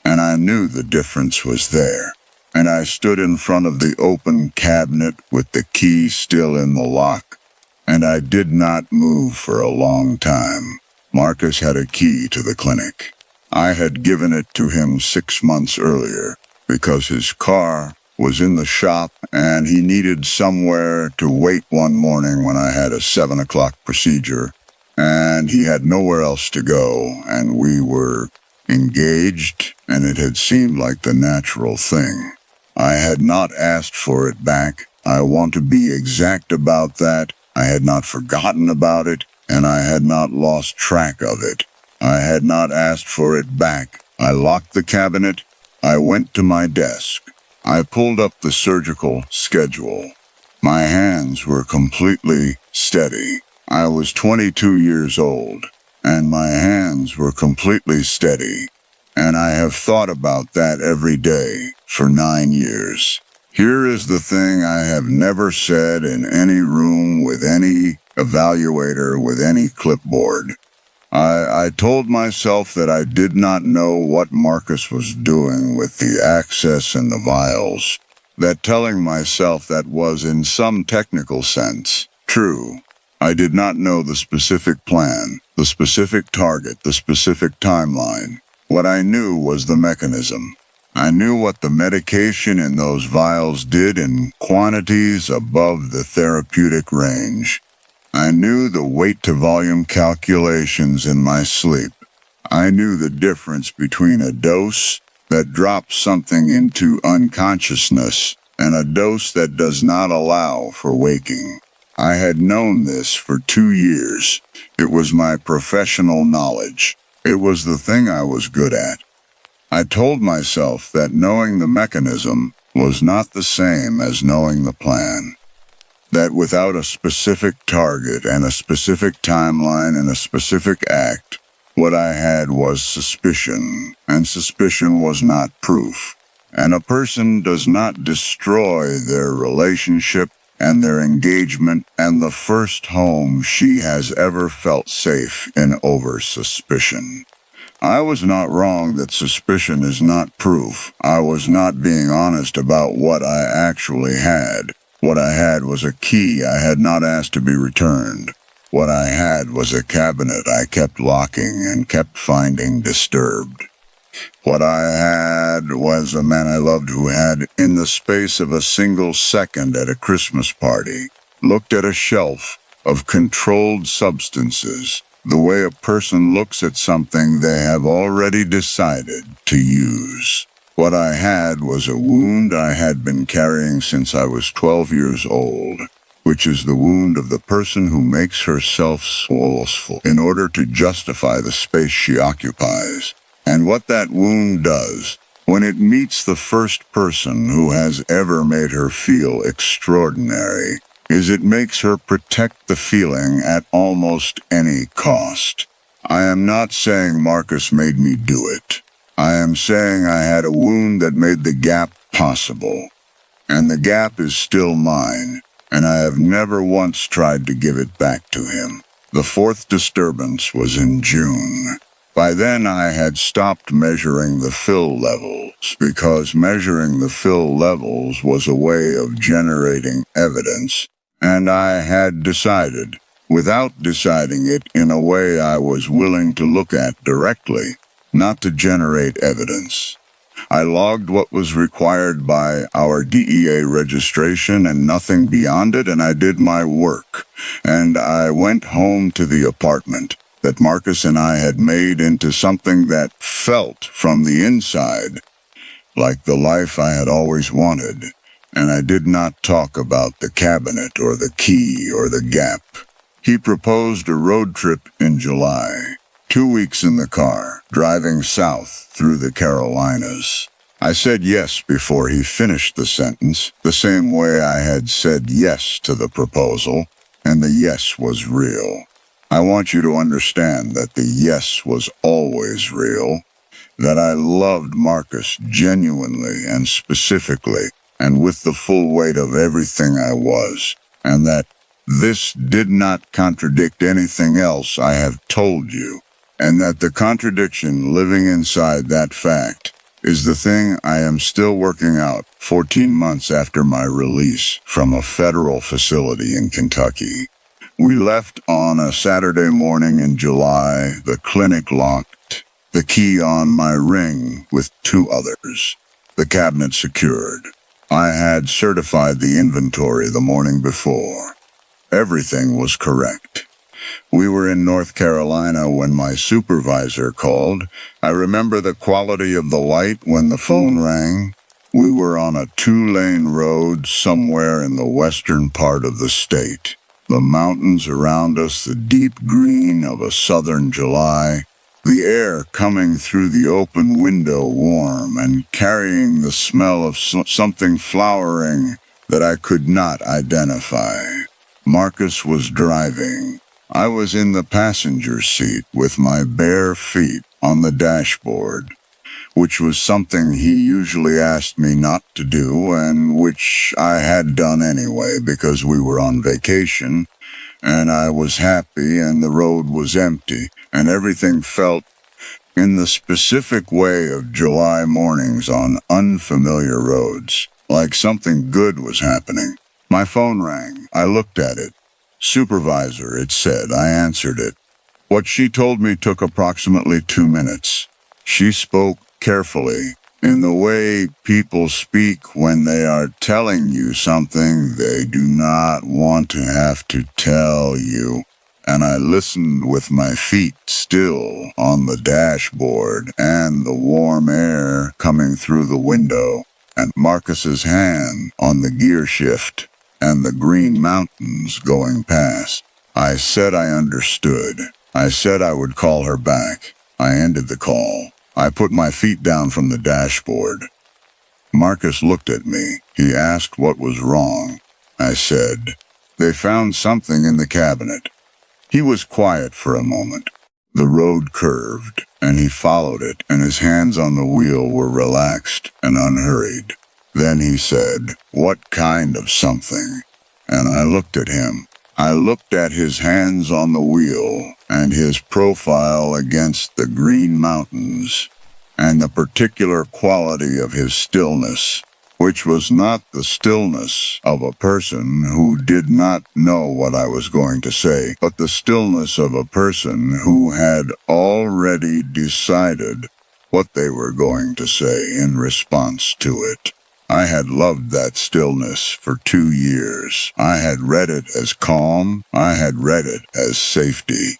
S1: And I knew the difference was there. And I stood in front of the open cabinet with the key still in the lock, and I did not move for a long time. Marcus had a key to the clinic. I had given it to him 6 months earlier because his car was in the shop and he needed somewhere to wait one morning when I had a 7 o'clock procedure, and he had nowhere else to go, and we were engaged, and it had seemed like the natural thing. I had not asked for it back. I want to be exact about that. I had not forgotten about it, and I had not lost track of it. I had not asked for it back. I locked the cabinet. I went to my desk. I pulled up the surgical schedule. My hands were completely steady. I was 22 years old, and my hands were completely steady. And I have thought about that every day for 9 years. Here is the thing I have never said in any room with any evaluator with any clipboard. I told myself that I did not know what Marcus was doing with the access and the vials. That telling myself that was, in some technical sense, true. I did not know the specific plan, the specific target, the specific timeline. What I knew was the mechanism. I knew what the medication in those vials did in quantities above the therapeutic range. I knew the weight-to-volume calculations in my sleep. I knew the difference between a dose that drops something into unconsciousness and a dose that does not allow for waking. I had known this for 2 years. It was my professional knowledge. It was the thing I was good at. I told myself that knowing the mechanism was not the same as knowing the plan. That without a specific target and a specific timeline and a specific act, what I had was suspicion, and suspicion was not proof. And a person does not destroy their relationship and their engagement and the first home she has ever felt safe in over suspicion. I was not wrong that suspicion is not proof. I was not being honest about what I actually had. What I had was a key I had not asked to be returned. What I had was a cabinet I kept locking and kept finding disturbed. What I had was a man I loved who had, in the space of a single second at a Christmas party, looked at a shelf of controlled substances, the way a person looks at something they have already decided to use. What I had was a wound I had been carrying since I was 12 years old, which is the wound of the person who makes herself forceful in order to justify the space she occupies. And what that wound does, when it meets the first person who has ever made her feel extraordinary, is it makes her protect the feeling at almost any cost. I am not saying Marcus made me do it. I am saying I had a wound that made the gap possible. And the gap is still mine, and I have never once tried to give it back to him. The fourth disturbance was in June. By then I had stopped measuring the fill levels, because measuring the fill levels was a way of generating evidence, and I had decided, without deciding it in a way I was willing to look at directly, not to generate evidence. I logged what was required by our DEA registration and nothing beyond it, and I did my work, and I went home to the apartment that Marcus and I had made into something that felt from the inside like the life I had always wanted, and I did not talk about the cabinet or the key or the gap. He proposed a road trip in July, 2 weeks in the car, driving south through the Carolinas. I said yes before he finished the sentence, the same way I had said yes to the proposal, and the yes was real. I want you to understand that the yes was always real, that I loved Marcus genuinely and specifically, and with the full weight of everything I was, and that this did not contradict anything else I have told you, and that the contradiction living inside that fact is the thing I am still working out 14 months after my release from a federal facility in Kentucky. We left on a Saturday morning in July, the clinic locked, the key on my ring with 2 others, the cabinet secured. I had certified the inventory the morning before. Everything was correct. We were in North Carolina when my supervisor called. I remember the quality of the light when the phone rang. We were on a 2-lane road somewhere in the western part of the state. The mountains around us, the deep green of a southern July, the air coming through the open window warm and carrying the smell of something flowering that I could not identify. Marcus was driving. I was in the passenger seat with my bare feet on the dashboard, which was something he usually asked me not to do, and which I had done anyway because we were on vacation, and I was happy and the road was empty, and everything felt in the specific way of July mornings on unfamiliar roads, like something good was happening. My phone rang. I looked at it. Supervisor, it said. I answered it. What she told me took approximately 2 minutes. She spoke carefully, in the way people speak when they are telling you something they do not want to have to tell you. And I listened with my feet still on the dashboard and the warm air coming through the window and Marcus's hand on the gear shift and the green mountains going past. I said I understood. I said I would call her back. I ended the call. I put my feet down from the dashboard. Marcus looked at me. He asked what was wrong. I said, "They found something in the cabinet." He was quiet for a moment. The road curved, and he followed it, and his hands on the wheel were relaxed and unhurried. Then he said, "What kind of something?" And I looked at him. I looked at his hands on the wheel and his profile against the green mountains, and the particular quality of his stillness, which was not the stillness of a person who did not know what I was going to say, but the stillness of a person who had already decided what they were going to say in response to it. I had loved that stillness for 2 years. I had read it as calm. I had read it as safety.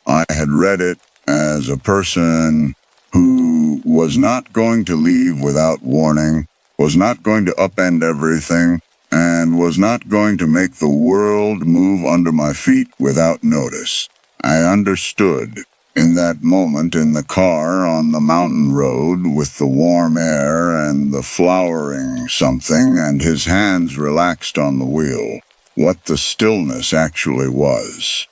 S1: I had read it as a person who was not going to leave without warning, was not going to upend everything, and was not going to make the world move under my feet without notice. I understood in that moment in the car on the mountain road with the warm air and the flowering something and his hands relaxed on the wheel, what the stillness actually was.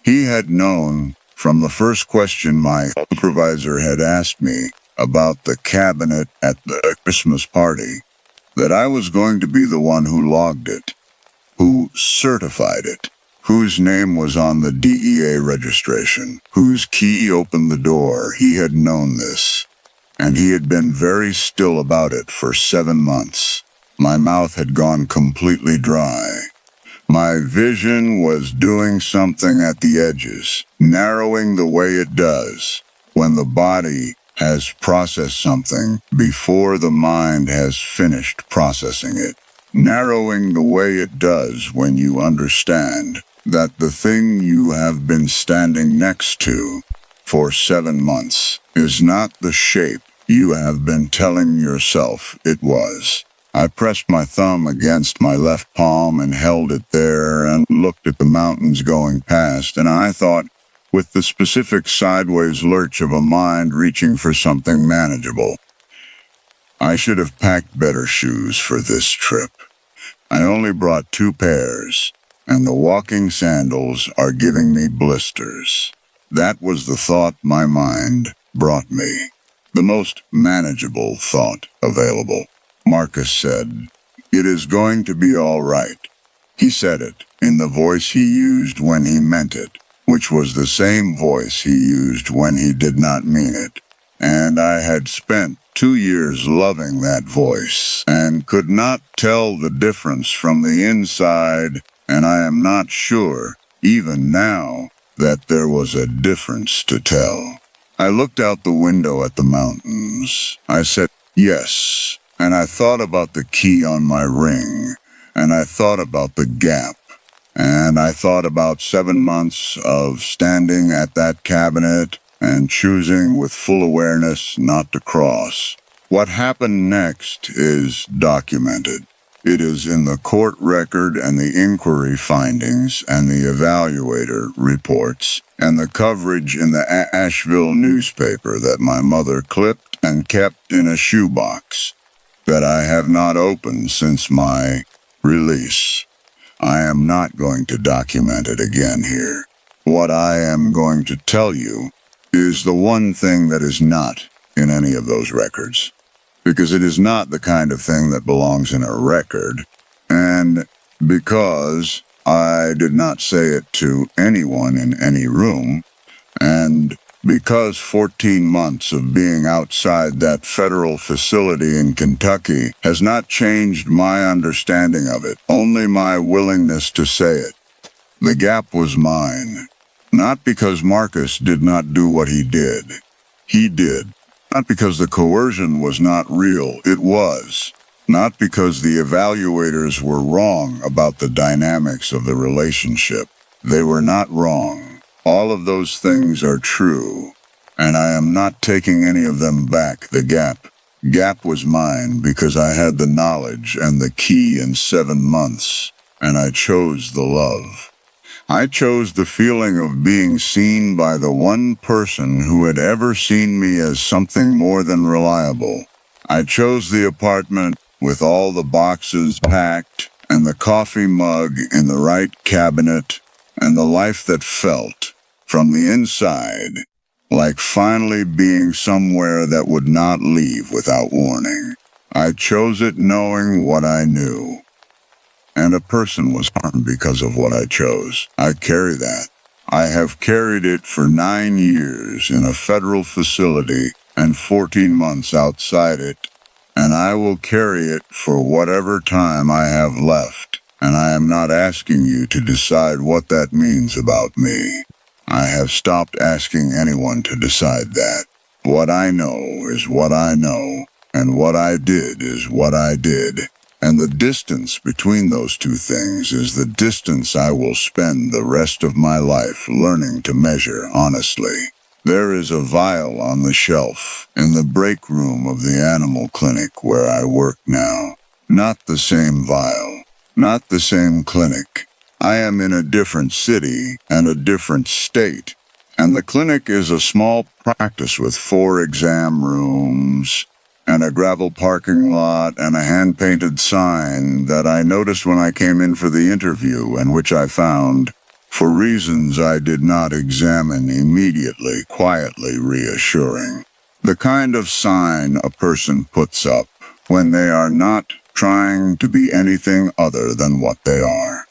S1: He had known from the first question my supervisor had asked me about the cabinet at the Christmas party that I was going to be the one who logged it, who certified it, whose name was on the DEA registration, whose key opened the door. He had known this, and he had been very still about it for 7 months. My mouth had gone completely dry. My vision was doing something at the edges, narrowing the way it does when the body has processed something before the mind has finished processing it. Narrowing the way it does when you understand that the thing you have been standing next to for 7 months is not the shape you have been telling yourself it was. I pressed my thumb against my left palm and held it there and looked at the mountains going past, and I thought, with the specific sideways lurch of a mind reaching for something manageable, I should have packed better shoes for this trip. I only brought 2 pairs, and the walking sandals are giving me blisters. That was the thought my mind brought me. The most manageable thought available. Marcus said, "It is going to be all right." He said it in the voice he used when he meant it, which was the same voice he used when he did not mean it. And I had spent 2 years loving that voice, and could not tell the difference from the inside, and I am not sure, even now, that there was a difference to tell. I looked out the window at the mountains. I said, yes. And I thought about the key on my ring, and I thought about the gap, and I thought about 7 months of standing at that cabinet and choosing with full awareness not to cross. What happened next is documented. It is in the court record and the inquiry findings and the evaluator reports and the coverage in the Asheville newspaper that my mother clipped and kept in a shoebox that I have not opened since my release. I am not going to document it again here. What I am going to tell you is the one thing that is not in any of those records, because it is not the kind of thing that belongs in a record, and because I did not say it to anyone in any room, and because 14 months of being outside that federal facility in Kentucky has not changed my understanding of it, only my willingness to say it. The gap was mine. Not because Marcus did not do what he did. He did. Not because the coercion was not real. It was. Not because the evaluators were wrong about the dynamics of the relationship. They were not wrong. All of those things are true, and I am not taking any of them back. The gap was mine because I had the knowledge and the key in 7 months, and I chose the love. I chose the feeling of being seen by the one person who had ever seen me as something more than reliable. I chose the apartment with all the boxes packed and the coffee mug in the right cabinet and the life that felt, from the inside, like finally being somewhere that would not leave without warning. I chose it knowing what I knew. and a person was harmed because of what I chose. I carry that. I have carried it for 9 years in a federal facility and 14 months outside it, and I will carry it for whatever time I have left, and I am not asking you to decide what that means about me. I have stopped asking anyone to decide that. What I know is what I know, and what I did is what I did. And the distance between those two things is the distance I will spend the rest of my life learning to measure honestly. There is a vial on the shelf in the break room of the animal clinic where I work now. Not the same vial, not the same clinic. I am in a different city and a different state. And the clinic is a small practice with 4 exam rooms and a gravel parking lot and a hand-painted sign that I noticed when I came in for the interview and which I found, for reasons I did not examine immediately, quietly reassuring. The kind of sign a person puts up when they are not trying to be anything other than what they are.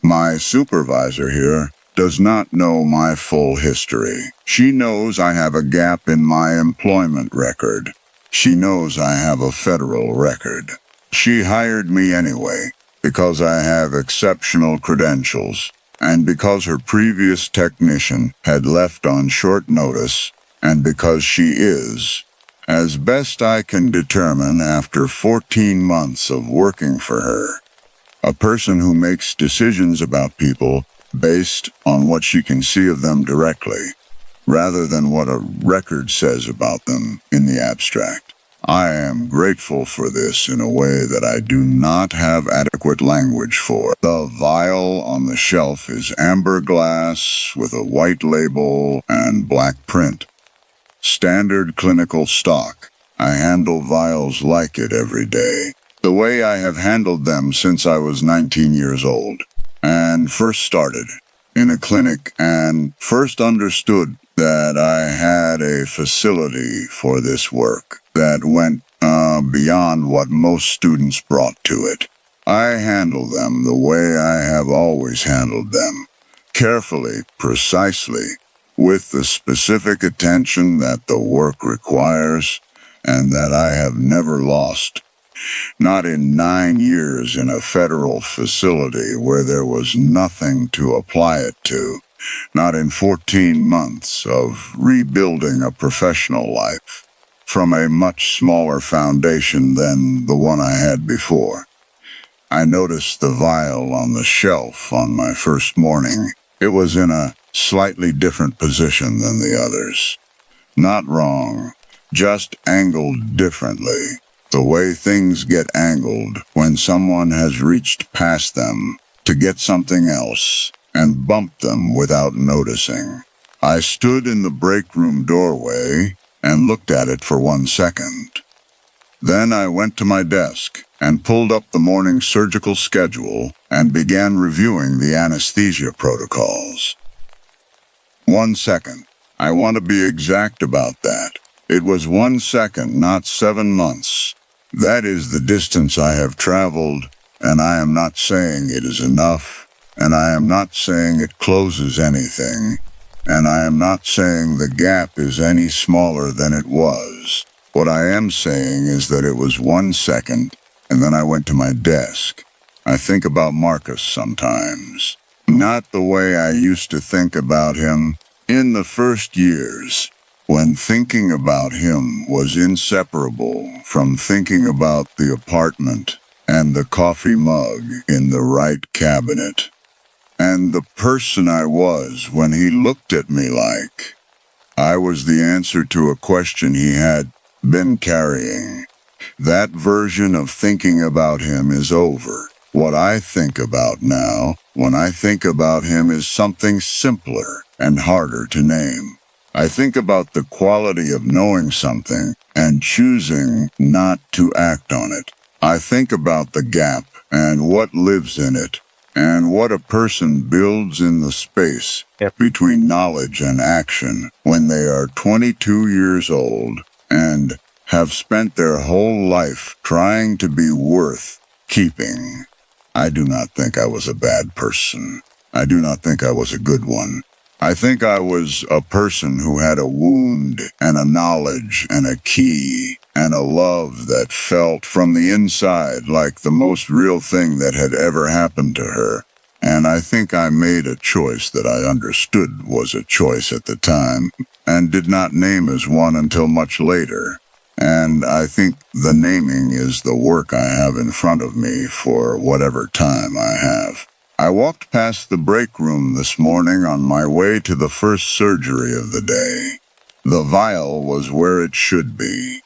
S1: My supervisor here does not know my full history. She knows I have a gap in my employment record. She knows I have a federal record. She hired me anyway, because I have exceptional credentials, and because her previous technician had left on short notice, and because she is, as best I can determine after 14 months of working for her, a person who makes decisions about people based on what she can see of them directly, rather than what a record says about them in the abstract. I am grateful for this in a way that I do not have adequate language for. The vial on the shelf is amber glass with a white label and black print. Standard clinical stock. I handle vials like it every day, the way I have handled them since I was 19 years old, and first started in a clinic and first understood that I had a facility for this work that went beyond what most students brought to it. I handle them the way I have always handled them, carefully, precisely, with the specific attention that the work requires and that I have never lost. Not in 9 years in a federal facility where there was nothing to apply it to. Not in 14 months of rebuilding a professional life from a much smaller foundation than the one I had before. I noticed the vial on the shelf on my first morning. It was in a slightly different position than the others. Not wrong, just angled differently. The way things get angled when someone has reached past them to get something else and bumped them without noticing. I stood in the break room doorway and looked at it for 1 second. Then I went to my desk and pulled up the morning surgical schedule and began reviewing the anesthesia protocols. 1 second. I want to be exact about that. It was 1 second, not 7 months. That is the distance I have traveled, and I am not saying it is enough, and I am not saying it closes anything, and I am not saying the gap is any smaller than it was. What I am saying is that it was 1 second, and then I went to my desk. I think about Marcus sometimes. Not the way I used to think about him in the first years, when thinking about him was inseparable from thinking about the apartment and the coffee mug in the right cabinet, and the person I was when he looked at me like I was the answer to a question he had been carrying. That version of thinking about him is over. What I think about now, when I think about him, is something simpler and harder to name. I think about the quality of knowing something and choosing not to act on it. I think about the gap and what lives in it, and what a person builds in the space between knowledge and action when they are 22 years old and have spent their whole life trying to be worth keeping. I do not think I was a bad person. I do not think I was a good one. I think I was a person who had a wound and a knowledge and a key and a love that felt from the inside like the most real thing that had ever happened to her. And I think I made a choice that I understood was a choice at the time and did not name as one until much later. And I think the naming is the work I have in front of me for whatever time I have. I walked past the break room this morning on my way to the first surgery of the day. The vial was where it should be.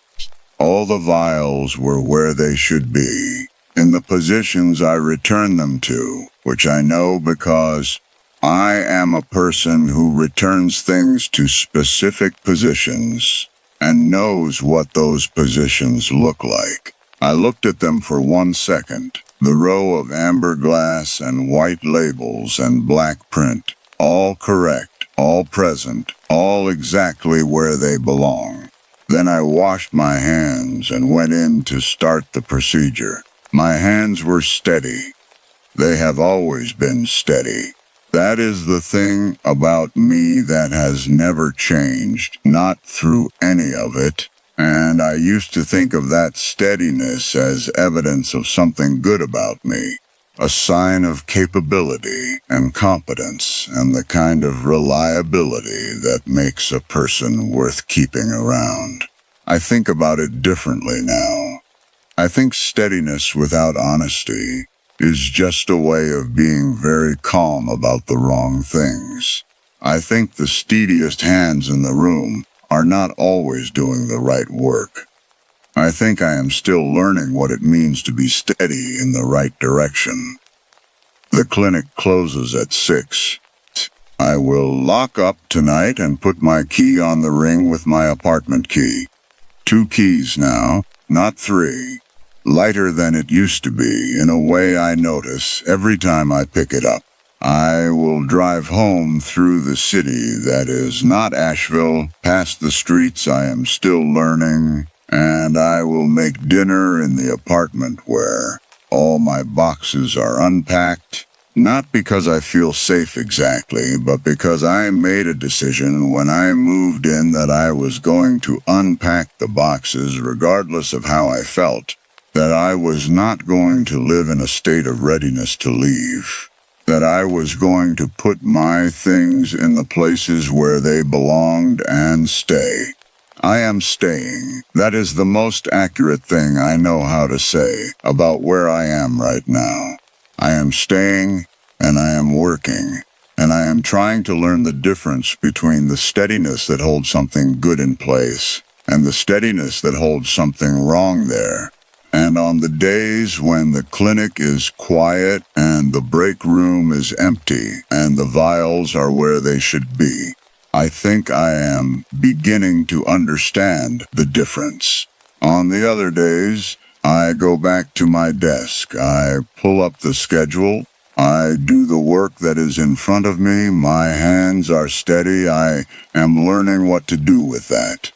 S1: All the vials were where they should be, in the positions I return them to, which I know because I am a person who returns things to specific positions and knows what those positions look like. I looked at them for 1 second. The row of amber glass and white labels and black print, all correct, all present, all exactly where they belong. Then I washed my hands and went in to start the procedure. My hands were steady. They have always been steady. That is the thing about me that has never changed, not through any of it. And I used to think of that steadiness as evidence of something good about me, a sign of capability and competence and the kind of reliability that makes a person worth keeping around. I think about it differently now. I think steadiness without honesty is just a way of being very calm about the wrong things. I think the steadiest hands in the room are not always doing the right work. I think I am still learning what it means to be steady in the right direction. The clinic closes at 6. I will lock up tonight and put my key on the ring with my apartment key. 2 keys now, not 3. Lighter than it used to be in a way I notice every time I pick it up. I will drive home through the city that is not Asheville, past the streets I am still learning, and I will make dinner in the apartment where all my boxes are unpacked. Not because I feel safe exactly, but because I made a decision when I moved in that I was going to unpack the boxes regardless of how I felt, that I was not going to live in a state of readiness to leave, that I was going to put my things in the places where they belonged and stay. I am staying. That is the most accurate thing I know how to say about where I am right now. I am staying, and I am working, and I am trying to learn the difference between the steadiness that holds something good in place and the steadiness that holds something wrong there. And on the days when the clinic is quiet and the break room is empty and the vials are where they should be, I think I am beginning to understand the difference. On the other days, I go back to my desk, I pull up the schedule, I do the work that is in front of me, my hands are steady, I am learning what to do with that.